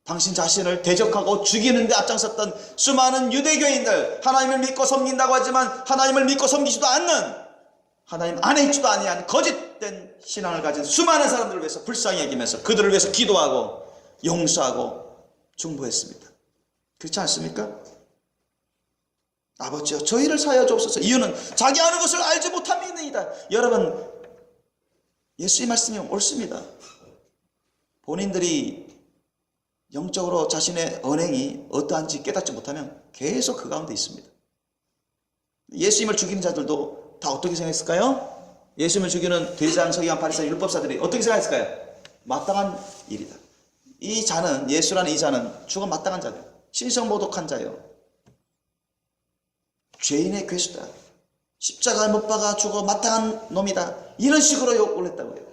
당신 자신을 대적하고 죽이는 데 앞장섰던 수많은 유대교인들, 하나님을 믿고 섬긴다고 하지만 하나님을 믿고 섬기지도 않는, 하나님 안에 있지도 아니한 거짓된 신앙을 가진 수많은 사람들을 위해서 불쌍히 여기면서 그들을 위해서 기도하고 용서하고 중보했습니다. 그렇지 않습니까? 아버지여 저희를 사하여 주옵소서. 이유는 자기 아는 것을 알지 못함이니이다. 여러분, 예수의 말씀이 옳습니다. 본인들이 영적으로 자신의 언행이 어떠한지 깨닫지 못하면 계속 그 가운데 있습니다. 예수님을 죽이는 자들도 다 어떻게 생각했을까요? 예수님을 죽이는 대제사장, 서기관, 바리새인, 율법사들이 어떻게 생각했을까요? 마땅한 일이다. 이 자는, 예수라는 이 자는 죽어 마땅한 자다. 신성모독한 자요, 죄인의 괴수다, 십자가에 못 박아 죽어 마땅한 놈이다, 이런 식으로 욕을 했다고요.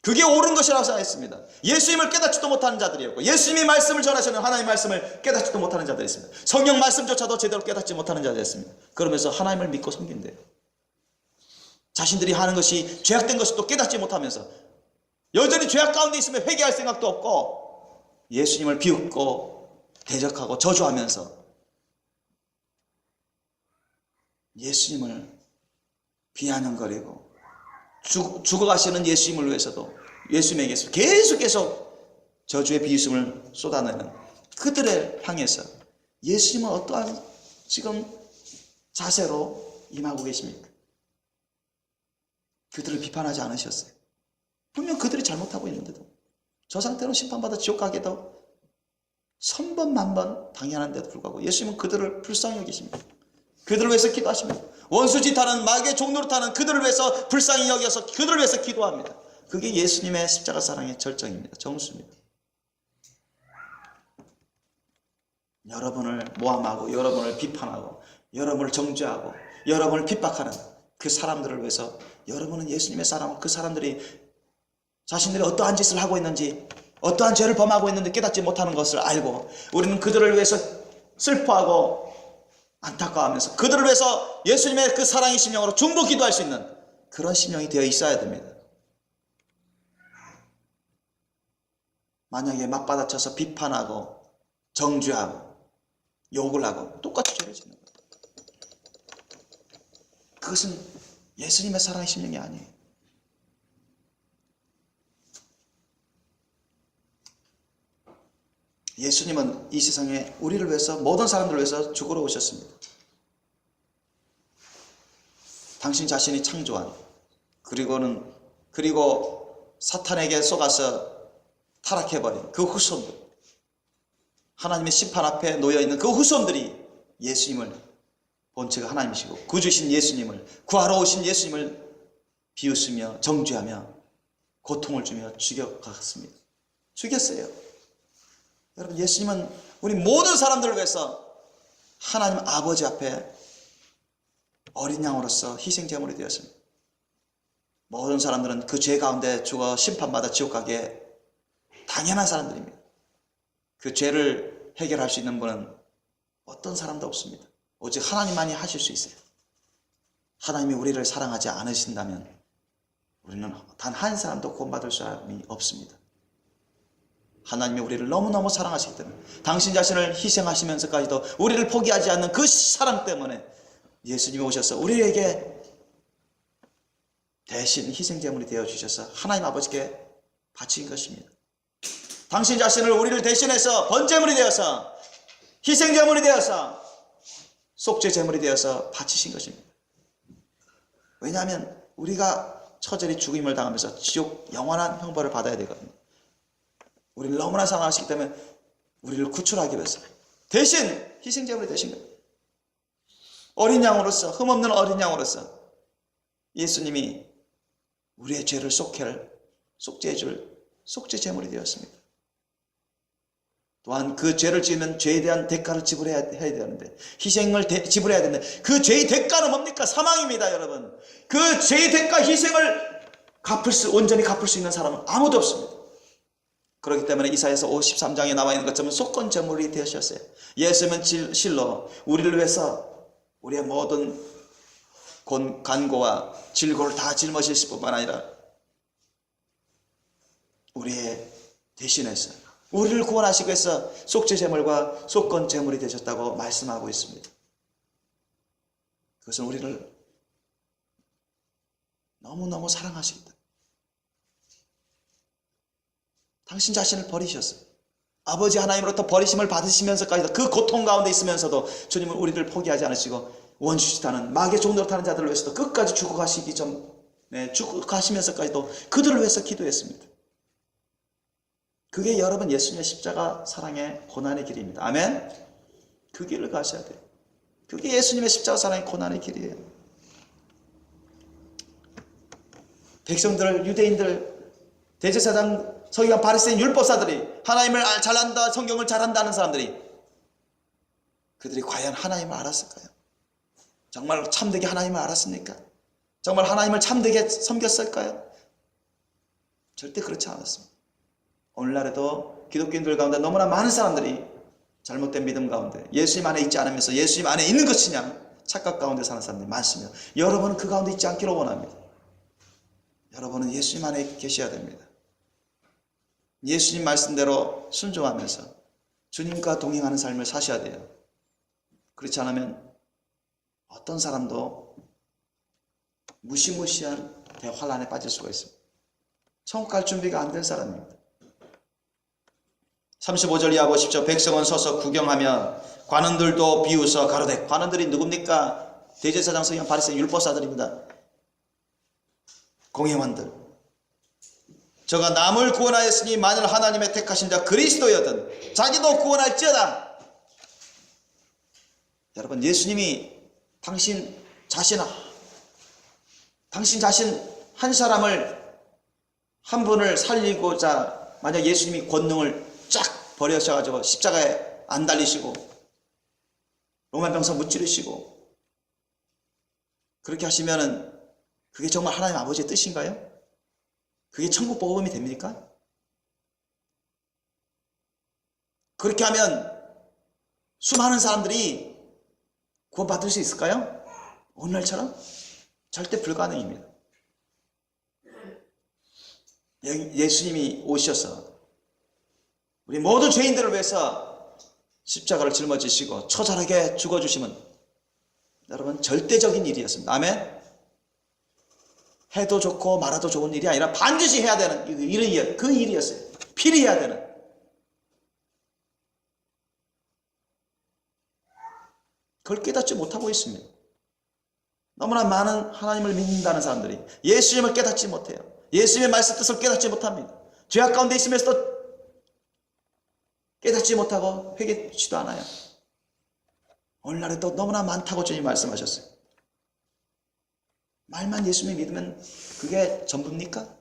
그게 옳은 것이라고 생각했습니다. 예수님을 깨닫지도 못하는 자들이었고, 예수님이 말씀을 전하시는 하나님의 말씀을 깨닫지도 못하는 자들이었습니다. 성경 말씀조차도 제대로 깨닫지 못하는 자들이었습니다. 그러면서 하나님을 믿고 섬긴대요. 자신들이 하는 것이 죄악된 것을 또 깨닫지 못하면서 여전히 죄악 가운데 있으면 회개할 생각도 없고 예수님을 비웃고 대적하고 저주하면서 예수님을 비아냥거리고 죽어가시는 예수님을 위해서도 예수님에게서 계속 저주의 비웃음을 쏟아내는 그들을 향해서 예수님은 어떠한 지금 자세로 임하고 계십니까? 그들을 비판하지 않으셨어요. 분명 그들이 잘못하고 있는데도, 저 상태로 심판받아 지옥 가게도 천번 만번 당연한데도 불구하고 예수님은 그들을 불쌍히 여기십니다. 그들을 위해서 기도하십니다. 원수짓하는 마귀의 종노릇하는 그들을 위해서 불쌍히 여겨서 그들을 위해서 기도합니다. 그게 예수님의 십자가 사랑의 절정입니다. 정수입니다. 여러분을 모함하고 여러분을 비판하고 여러분을 정죄하고 여러분을 핍박하는 그 사람들을 위해서 여러분은 예수님의 사랑을, 그 사람들이 자신들이 어떠한 짓을 하고 있는지, 어떠한 죄를 범하고 있는지 깨닫지 못하는 것을 알고 우리는 그들을 위해서 슬퍼하고 안타까워하면서 그들을 위해서 예수님의 그 사랑의 심령으로 중보 기도할 수 있는 그런 심령이 되어 있어야 됩니다. 만약에 맞받아쳐서 비판하고 정죄하고 욕을 하고 똑같이 죄를 짓는 거예요. 그것은 예수님의 사랑의 심령이 아니에요. 예수님은 이 세상에 우리를 위해서, 모든 사람들을 위해서 죽으러 오셨습니다. 당신 자신이 창조한, 그리고 사탄에게 속아서 타락해버린 그 후손들, 하나님의 심판 앞에 놓여있는 그 후손들이 예수님을, 본체가 하나님이시고 구주신 예수님을, 구하러 오신 예수님을 비웃으며 정죄하며 고통을 주며 죽여갔습니다. 죽였어요. 여러분, 예수님은 우리 모든 사람들을 위해서 하나님 아버지 앞에 어린 양으로서 희생제물이 되었습니다. 모든 사람들은 그 죄 가운데 죽어 심판받아 지옥 가기에 당연한 사람들입니다. 그 죄를 해결할 수 있는 분은 어떤 사람도 없습니다. 오직 하나님만이 하실 수 있어요. 하나님이 우리를 사랑하지 않으신다면 우리는 단 한 사람도 구원받을 사람이 없습니다. 하나님이 우리를 너무너무 사랑하시기 때문에 당신 자신을 희생하시면서까지도 우리를 포기하지 않는 그 사랑 때문에 예수님이 오셔서 우리에게 대신 희생제물이 되어주셔서 하나님 아버지께 바친 것입니다. 당신 자신을 우리를 대신해서 번제물이 되어서 희생제물이 되어서 속죄제물이 되어서 바치신 것입니다. 왜냐하면 우리가 처절히 죽임을 당하면서 지옥 영원한 형벌을 받아야 되거든요. 우리를 너무나 사랑하시기 때문에 우리를 구출하기 위해서 대신 희생제물이 되신 거예요. 어린 양으로서, 흠없는 어린 양으로서 예수님이 우리의 죄를 속죄해줄 속죄제물이 되었습니다. 또한 그 죄를 지으면 죄에 대한 대가를 지불해야 되는데, 희생을 지불해야 되는데 그 죄의 대가는 뭡니까? 사망입니다. 여러분, 그 죄의 대가 희생을 온전히 갚을 수 있는 사람은 아무도 없습니다. 그렇기 때문에 이사야서 53장에 나와 있는 것처럼 속건제물이 되셨어요. 예수님은 실로 우리를 위해서 우리의 모든 간고와 질고를 다 짊어지실 뿐만 아니라 우리의 대신해서 우리를 구원하시기 위해서 속죄제물과 속건제물이 되셨다고 말씀하고 있습니다. 그것은 우리를 너무너무 사랑하시기 때문에 당신 자신을 버리셨어요. 아버지 하나님으로부터 버리심을 받으시면서까지도 그 고통 가운데 있으면서도 주님은 우리를 포기하지 않으시고 원수시다는 마귀의 종노릇 하는 자들을 위해서도 끝까지 죽어가시기 죽어가시면서까지도 그들을 위해서 기도했습니다. 그게 여러분 예수님의 십자가 사랑의 고난의 길입니다. 아멘. 그 길을 가셔야 돼요. 그게 예수님의 십자가 사랑의 고난의 길이에요. 백성들, 유대인들, 대제사장, 서기관, 바리새인, 율법사들이 하나님을 잘한다, 성경을 잘한다 하는 사람들이 그들이 과연 하나님을 알았을까요? 정말 참되게 하나님을 알았습니까? 정말 하나님을 참되게 섬겼을까요? 절대 그렇지 않았습니다. 오늘날에도 기독교인들 가운데 너무나 많은 사람들이 잘못된 믿음 가운데 예수님 안에 있지 않으면서 예수님 안에 있는 것이냐 착각 가운데 사는 사람들이 많습니다. 여러분은 그 가운데 있지 않기를 원합니다. 여러분은 예수님 안에 계셔야 됩니다. 예수님 말씀대로 순종하면서 주님과 동행하는 삶을 사셔야 돼요. 그렇지 않으면 어떤 사람도 무시무시한 대환란에 빠질 수가 있습니다. 천국 갈 준비가 안 된 사람입니다. 35절 이하 보십시오. 백성은 서서 구경하며 관원들도 비웃어 가로되. 관원들이 누굽니까? 대제사장, 서기관, 바리새인, 율법사들입니다. 공회원들. 저가 남을 구원하였으니 만일 하나님의 택하신 자 그리스도여든 자기도 구원할지어다. 여러분, 예수님이 당신 자신 한 사람을, 한 분을 살리고자 만약 예수님이 권능을 쫙 버려셔가지고 십자가에 안 달리시고 로마 병사 무찌르시고 그렇게 하시면은 그게 정말 하나님 아버지의 뜻인가요? 그게 천국 복음이 됩니까? 그렇게 하면 수많은 사람들이 구원받을 수 있을까요? 오늘날처럼? 절대 불가능입니다. 예수님이 오셔서 우리 모든 죄인들을 위해서 십자가를 짊어지시고 처절하게 죽어주시면 여러분 절대적인 일이었습니다. 아멘. 해도 좋고 말아도 좋은 일이 아니라 반드시 해야 되는 그 일이었어요. 필히 해야 되는. 그걸 깨닫지 못하고 있습니다. 너무나 많은 하나님을 믿는다는 사람들이 예수님을 깨닫지 못해요. 예수님의 말씀 뜻을 깨닫지 못합니다. 죄악 가운데 있으면서도 깨닫지 못하고 회개치도 않아요. 오늘날에도 너무나 많다고 주님 말씀하셨어요. 말만 예수님 믿으면 그게 전부입니까?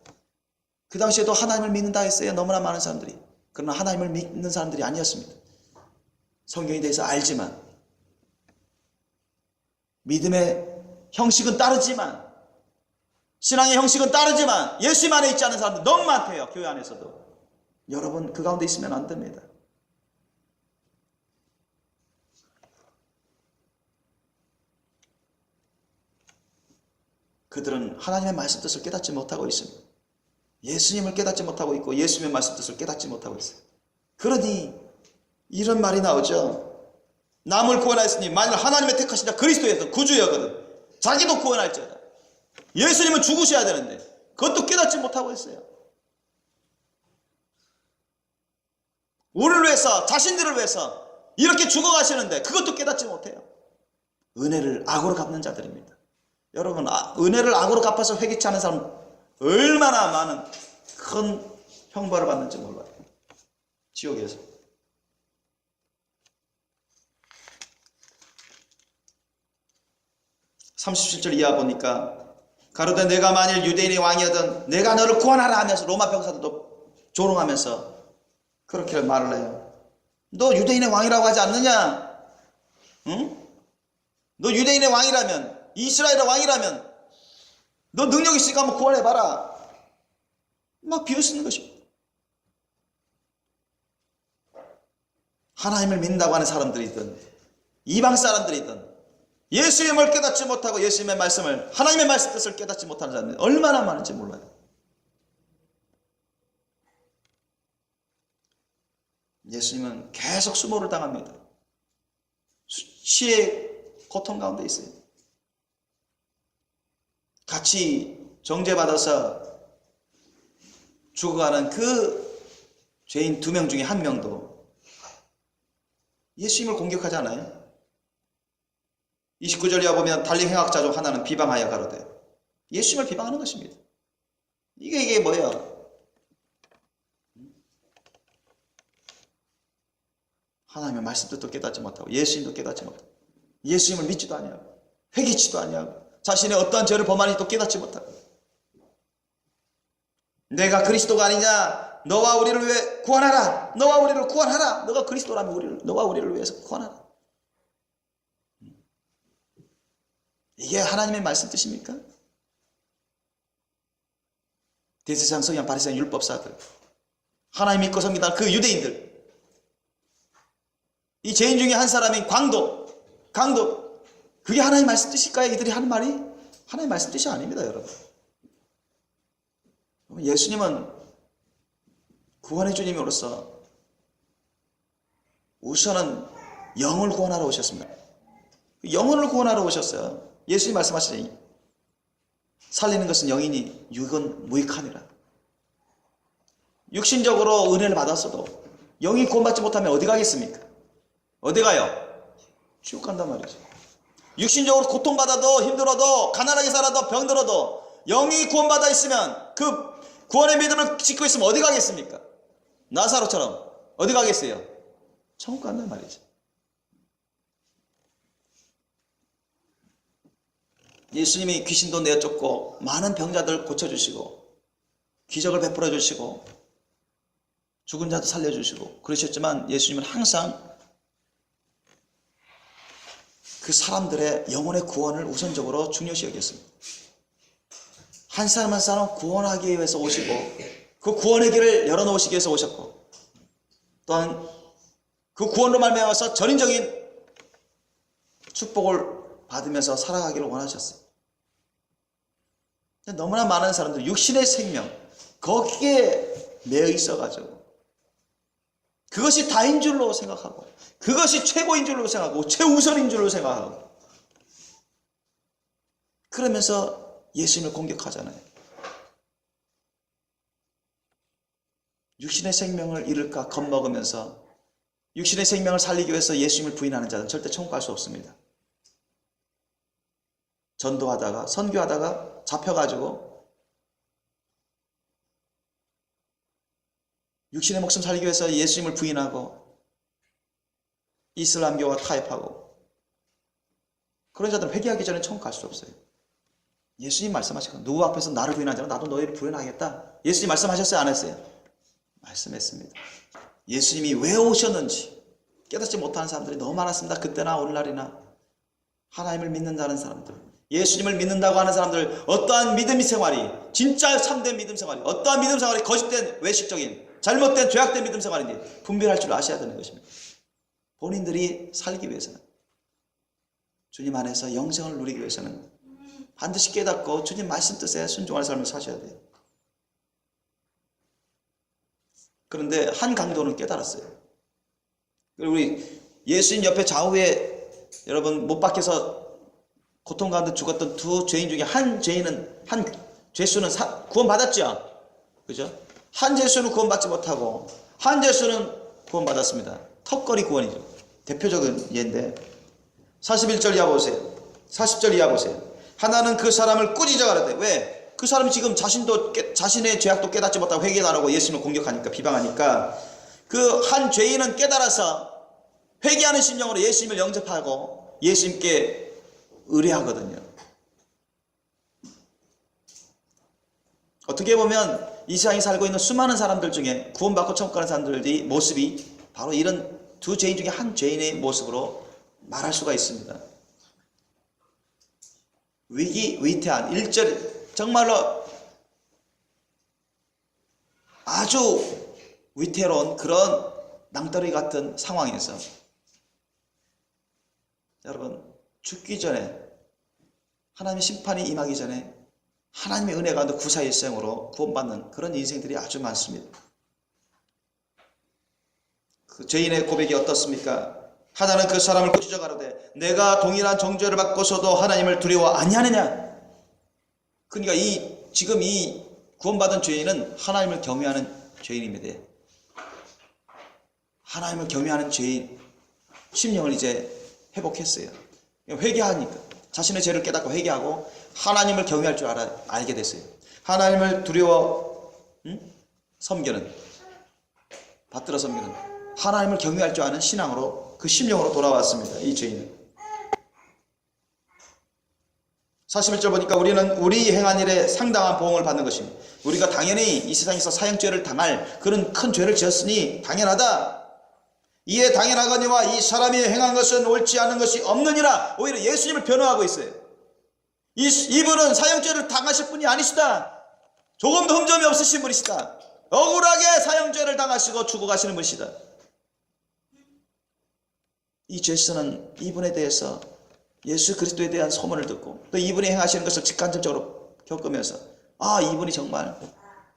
그 당시에도 하나님을 믿는다 했어요. 너무나 많은 사람들이. 그러나 하나님을 믿는 사람들이 아니었습니다. 성경에 대해서 알지만 믿음의 형식은 따르지만 신앙의 형식은 따르지만 예수님 안에 있지 않은 사람들 너무 많대요. 교회 안에서도. 여러분 그 가운데 있으면 안 됩니다. 그들은 하나님의 말씀 뜻을 깨닫지 못하고 있습니다. 예수님을 깨닫지 못하고 있고 예수님의 말씀 뜻을 깨닫지 못하고 있어요. 그러니 이런 말이 나오죠. 남을 구원하였으니 만일 하나님의 택하신 자 그리스도여서 구주여거든 자기도 구원할지어다. 예수님은 죽으셔야 되는데 그것도 깨닫지 못하고 있어요. 우리를 위해서 자신들을 위해서 이렇게 죽어가시는데 그것도 깨닫지 못해요. 은혜를 악으로 갚는 자들입니다. 여러분 은혜를 악으로 갚아서 회개치 않은 사람 얼마나 많은 큰 형벌을 받는지 몰라요. 지옥에서. (37절) 이하 보니까 가로되 내가 만일 유대인의 왕이었던 내가 너를 구원하라 하면서 로마 병사들도 조롱하면서 그렇게 말을 해요. 너 유대인의 왕이라고 하지 않느냐? 응? 너 유대인의 왕이라면 이스라엘의 왕이라면 너 능력 있으니까 한번 구원해봐라. 막 비웃는 것입니다. 하나님을 믿는다고 하는 사람들이든 이방 사람들이든 예수님을 깨닫지 못하고 예수님의 말씀을 하나님의 말씀 뜻을 깨닫지 못하는 사람들이 얼마나 많은지 몰라요. 예수님은 계속 수모를 당합니다. 시의 고통 가운데 있어요. 같이 정죄받아서 죽어가는 그 죄인 2명 중에 1명도 예수님을 공격하지 않아요? 29절 이하 보면 달리 행악자 중 하나는 비방하여 가로되 예수님을 비방하는 것입니다. 이게 뭐예요? 하나님의 말씀도 깨닫지 못하고 예수님도 깨닫지 못하고 예수님을 믿지도 아니하고 회개치도 아니하고 자신의 어떠한 죄를 범하는지도 깨닫지 못하고 내가 그리스도가 아니냐, 너와 우리를 위해 구원하라, 너와 우리를 구원하라, 너가 그리스도라면 너와 우리를 위해서 구원하라. 이게 하나님의 말씀 뜻입니까? 대제사장, 서기관, 바리새인, 율법사들, 하나님 믿고 섬기다 그 유대인들, 이 죄인 중에 한 사람인 강도, 그게 하나님의 말씀 뜻일까요? 이들이 하는 말이 하나님의 말씀 뜻이 아닙니다, 여러분. 예수님은 구원의 주님으로서 우선은 영을 구원하러 오셨습니다. 영혼을 구원하러 오셨어요. 예수님 말씀하시니 살리는 것은 영이니 육은 무익하니라. 육신적으로 은혜를 받았어도 영이 구원받지 못하면 어디 가겠습니까? 어디 가요? 지옥 간단 말이죠. 육신적으로 고통받아도 힘들어도 가난하게 살아도 병들어도 영이 구원받아 있으면 그 구원의 믿음을 짓고 있으면 어디 가겠습니까? 나사로처럼 어디 가겠어요? 천국 간단 말이죠. 예수님이 귀신도 내쫓고 많은 병자들 고쳐주시고 기적을 베풀어 주시고 죽은 자도 살려주시고 그러셨지만 예수님은 항상 그 사람들의 영혼의 구원을 우선적으로 중요시 여겼습니다. 한 사람 한 사람 구원하기 위해서 오시고 그 구원의 길을 열어놓으시기 위해서 오셨고 또한 그 구원으로 말미암아서 전인적인 축복을 받으면서 살아가기를 원하셨어요. 너무나 많은 사람들 육신의 생명 거기에 매여 있어가지고 그것이 다인 줄로 생각하고 그것이 최고인 줄로 생각하고 최우선인 줄로 생각하고 그러면서 예수님을 공격하잖아요. 육신의 생명을 잃을까 겁먹으면서 육신의 생명을 살리기 위해서 예수님을 부인하는 자는 절대 천국 갈 수 없습니다. 전도하다가 선교하다가 잡혀가지고 육신의 목숨 살리기 위해서 예수님을 부인하고 이슬람교와 타협하고 그런 자들은 회개하기 전에 천국 갈 수 없어요. 예수님 말씀하시고 누구 앞에서 나를 부인하지 않아 나도 너희를 부인하겠다. 예수님 말씀하셨어요? 안 했어요? 말씀했습니다. 예수님이 왜 오셨는지 깨닫지 못하는 사람들이 너무 많았습니다. 그때나 오늘날이나 하나님을 믿는다는 사람들, 예수님을 믿는다고 하는 사람들, 어떠한 믿음 생활이 진짜 참된 믿음 생활이 어떠한 믿음 생활이 거짓된 외식적인 잘못된 죄악된 믿음 생활인지 분별할 줄 아셔야 되는 것입니다. 본인들이 살기 위해서는 주님 안에서 영생을 누리기 위해서는 반드시 깨닫고 주님 말씀 뜻에 순종하는 삶을 사셔야 돼요. 그런데 한 강도는 깨달았어요. 그리고 우리 예수님 옆에 좌우에 여러분 못 박혀서 고통 가운데 죽었던 두 죄인 중에 한 죄인은 한 죄수는 구원받았죠. 그죠? 한 죄수는 구원받지 못하고 한 죄수는 구원받았습니다. 턱걸이 구원이죠. 대표적인 예인데 41절 이하 보세요. 40절 이하 보세요. 하나는 그 사람을 꾸짖어 가라되 왜? 그 사람이 지금 자신의 죄악도 깨닫지 못하고 회개도 안 하고 예수님을 공격하니까 비방하니까 그 한 죄인은 깨달아서 회개하는 심령으로 예수님을 영접하고 예수님께 의뢰하거든요. 어떻게 보면 이 세상에 살고 있는 수많은 사람들 중에 구원받고 천국 가는 사람들의 모습이 바로 이런 두 죄인 중에 한 죄인의 모습으로 말할 수가 있습니다. 위태한 일절 정말로 아주 위태로운 그런 낭떠러기 같은 상황에서 여러분 죽기 전에 하나님의 심판이 임하기 전에 하나님의 은혜 가운데 구사일생으로 구원받는 그런 인생들이 아주 많습니다. 그 죄인의 고백이 어떻습니까? 하나는 그 사람을 꾸짖어 가로되 내가 동일한 정죄를 받고서도 하나님을 두려워 아니하느냐. 그러니까 지금 이 구원받은 죄인은 하나님을 경외하는 죄인입니다. 하나님을 경외하는 죄인, 심령을 이제 회복했어요. 회개하니까 자신의 죄를 깨닫고 회개하고 하나님을 경외할 줄 알게 됐어요. 하나님을 두려워 섬기는, 받들어 섬기는, 하나님을 경외할 줄 아는 신앙으로, 그 심령으로 돌아왔습니다. 이 죄인은. 41절 보니까 우리는 우리 행한 일에 상당한 보응을 받는 것입니다. 우리가 당연히 이 세상에서 사형죄를 당할 그런 큰 죄를 지었으니 당연하다. 이에 당연하거니와 이 사람이 행한 것은 옳지 않은 것이 없느니라. 오히려 예수님을 변호하고 있어요. 이분은 사형죄를 당하실 분이 아니시다. 조금도 흠점이 없으신 분이시다. 억울하게 사형죄를 당하시고 죽어가시는 분이시다. 이 죄수는 이분에 대해서 예수 그리스도에 대한 소문을 듣고 또 이분이 행하시는 것을 직간접적으로 겪으면서 이분이 정말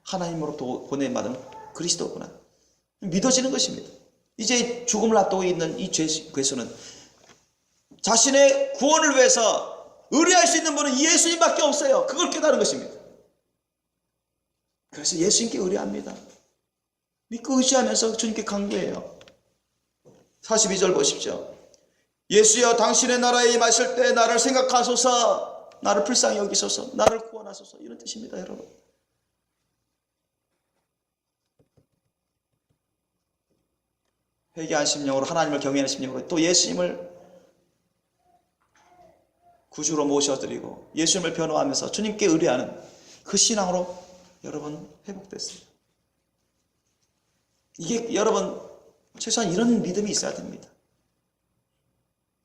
하나님으로부터 보내받은 그리스도구나 믿어지는 것입니다. 이제 죽음을 앞두고 있는 이 죄수는 자신의 구원을 위해서 의뢰할 수 있는 분은 예수님밖에 없어요. 그걸 깨달은 것입니다. 그래서 예수님께 의뢰합니다. 믿고 의지하면서 주님께 간구해요. 42절 보십시오. 예수여, 당신의 나라에 임하실 때 나를 생각하소서, 나를 불쌍히 여기소서, 나를 구원하소서, 이런 뜻입니다. 여러분, 회개한 심령으로, 하나님을 경외하는 심령으로 또 예수님을 구주로 모셔드리고 예수님을 변호하면서 주님께 의뢰하는 그 신앙으로 여러분 회복됐습니다. 이게 여러분 최소한 이런 믿음이 있어야 됩니다.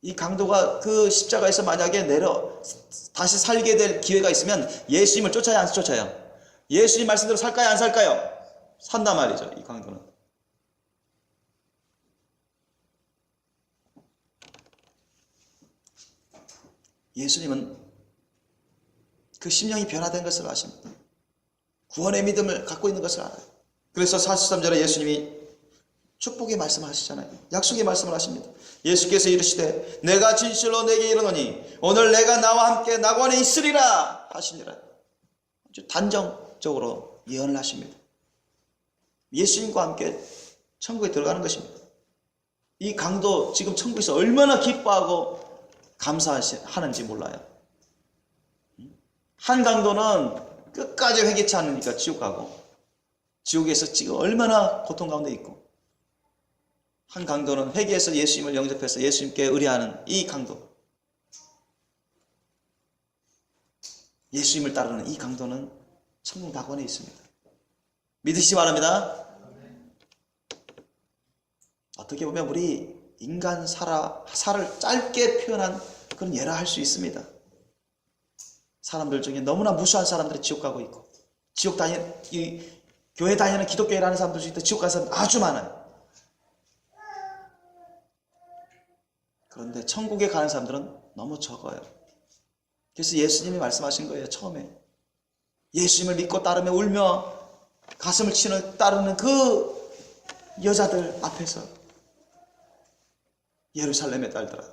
이 강도가 그 십자가에서 만약에 다시 살게 될 기회가 있으면 예수님을 쫓아야 안 쫓아요? 예수님 말씀대로 살까요 안 살까요? 산단 말이죠. 이 강도는. 예수님은 그 심령이 변화된 것을 아십니다. 구원의 믿음을 갖고 있는 것을 알아요. 그래서 43절에 예수님이 축복의 말씀을 하시잖아요. 약속의 말씀을 하십니다. 예수께서 이르시되 내가 진실로 내게 이르노니 오늘 내가 나와 함께 낙원에 있으리라 하시니라. 아주 단정적으로 예언을 하십니다. 예수님과 함께 천국에 들어가는 것입니다. 이 강도 지금 천국에서 얼마나 기뻐하고 감사하는지 몰라요. 한 강도는 끝까지 회개치 않으니까 지옥 가고, 지옥에서 지금 얼마나 고통 가운데 있고, 한 강도는 회개해서 예수님을 영접해서 예수님께 의뢰하는 이 강도, 예수님을 따르는 이 강도는 천국 낙원에 있습니다. 믿으시기 바랍니다. 어떻게 보면 우리 인간 살을 짧게 표현한 그런 예라 할 수 있습니다. 사람들 중에 너무나 무수한 사람들이 지옥 가고 있고, 교회 다니는 기독교회라는 사람들 중에 지옥 가는 사람 아주 많아요. 그런데 천국에 가는 사람들은 너무 적어요. 그래서 예수님이 말씀하신 거예요. 처음에 예수님을 믿고 따르며 울며 가슴을 치는 따르는 그 여자들 앞에서 예루살렘의 딸들아,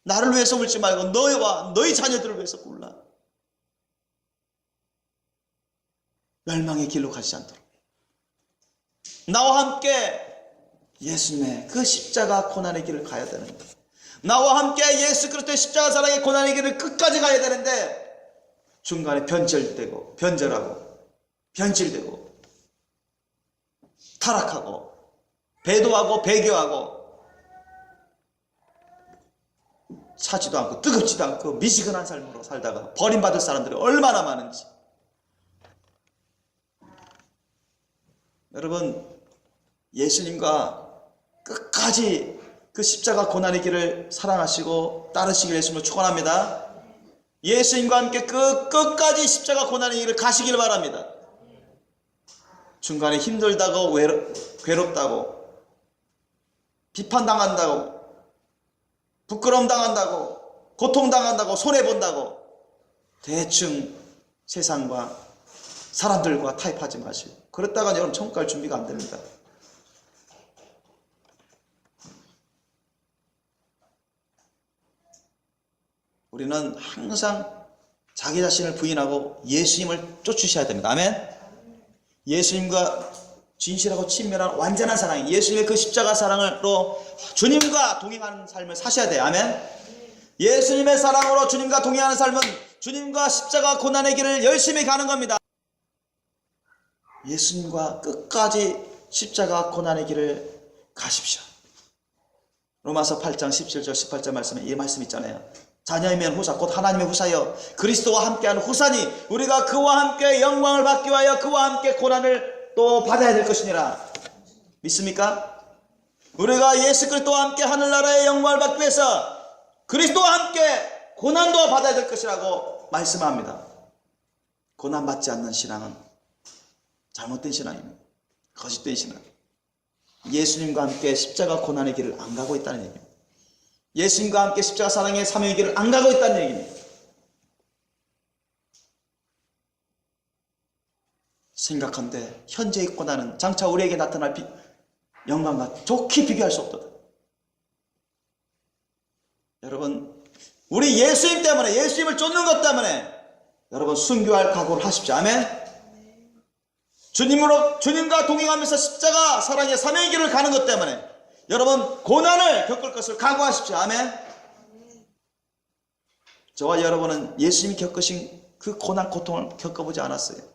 나를 위해서 울지 말고 너희와 너희 자녀들을 위해서 울라. 멸망의 길로 가지 않도록 나와 함께 예수님의 그 십자가 고난의 길을 가야 되는데, 나와 함께 예수 그리스도의 십자가 사랑의 고난의 길을 끝까지 가야 되는데 중간에 변절되고 변절하고 변질되고 타락하고 배도하고 배교하고 차지도 않고 뜨겁지도 않고 미지근한 삶으로 살다가 버림받을 사람들이 얼마나 많은지. 여러분, 예수님과 끝까지 그 십자가 고난의 길을 사랑하시고 따르시길 예수님을 축원합니다. 예수님과 함께 그 끝까지 십자가 고난의 길을 가시길 바랍니다. 중간에 힘들다고 괴롭다고 비판당한다고 부끄러움 당한다고 고통당한다고 손해본다고 대충 세상과 사람들과 타협하지 마시고, 그랬다가 여러분 천국 갈 준비가 안 됩니다. 우리는 항상 자기 자신을 부인하고 예수님을 쫓으셔야 됩니다. 아멘. 예수님과 진실하고 친밀한 완전한 사랑, 예수님의 그 십자가 사랑으로 주님과 동행하는 삶을 사셔야 돼요. 아멘. 예수님의 사랑으로 주님과 동행하는 삶은 주님과 십자가 고난의 길을 열심히 가는 겁니다. 예수님과 끝까지 십자가 고난의 길을 가십시오. 로마서 8장 17절 18절 말씀에 이 말씀 있잖아요. 자녀이면 후사 곧 하나님의 후사여 그리스도와 함께하는 후사니 우리가 그와 함께 영광을 받기 위하여 그와 함께 고난을 또 받아야 될 것이니라. 믿습니까? 우리가 예수 그리스도와 함께 하늘나라의 영광을 받기 위해서 그리스도와 함께 고난도 받아야 될 것이라고 말씀합니다. 고난받지 않는 신앙은 잘못된 신앙입니다. 거짓된 신앙. 예수님과 함께 십자가 고난의 길을 안 가고 있다는 얘기입니다. 예수님과 함께 십자가 사랑의 사명의 길을 안 가고 있다는 얘기입니다. 생각한데 현재의 고난은 장차 우리에게 나타날 영광과 좋게 비교할 수 없도다. 여러분, 우리 예수님 때문에, 예수님을 쫓는 것 때문에 여러분 순교할 각오를 하십시오. 아멘. 주님과 동행하면서 십자가 사랑의 사명의 길을 가는 것 때문에 여러분 고난을 겪을 것을 각오하십시오. 아멘. 저와 여러분은 예수님이 겪으신 그 고난 고통을 겪어보지 않았어요.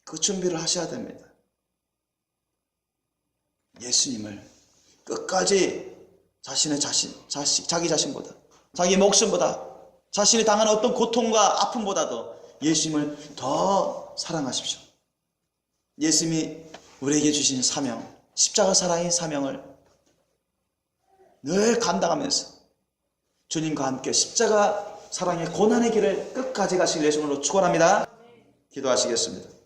그 준비를 하셔야 됩니다. 예수님을 끝까지 자기 자신보다, 자기 목숨보다, 자신이 당한 어떤 고통과 아픔보다도 예수님을 더 사랑하십시오. 예수님이 우리에게 주신 사명, 십자가 사랑의 사명을 늘 감당하면서 주님과 함께 십자가 사랑의 고난의 길을 끝까지 가실 예수님으로 축원합니다. 기도하시겠습니다.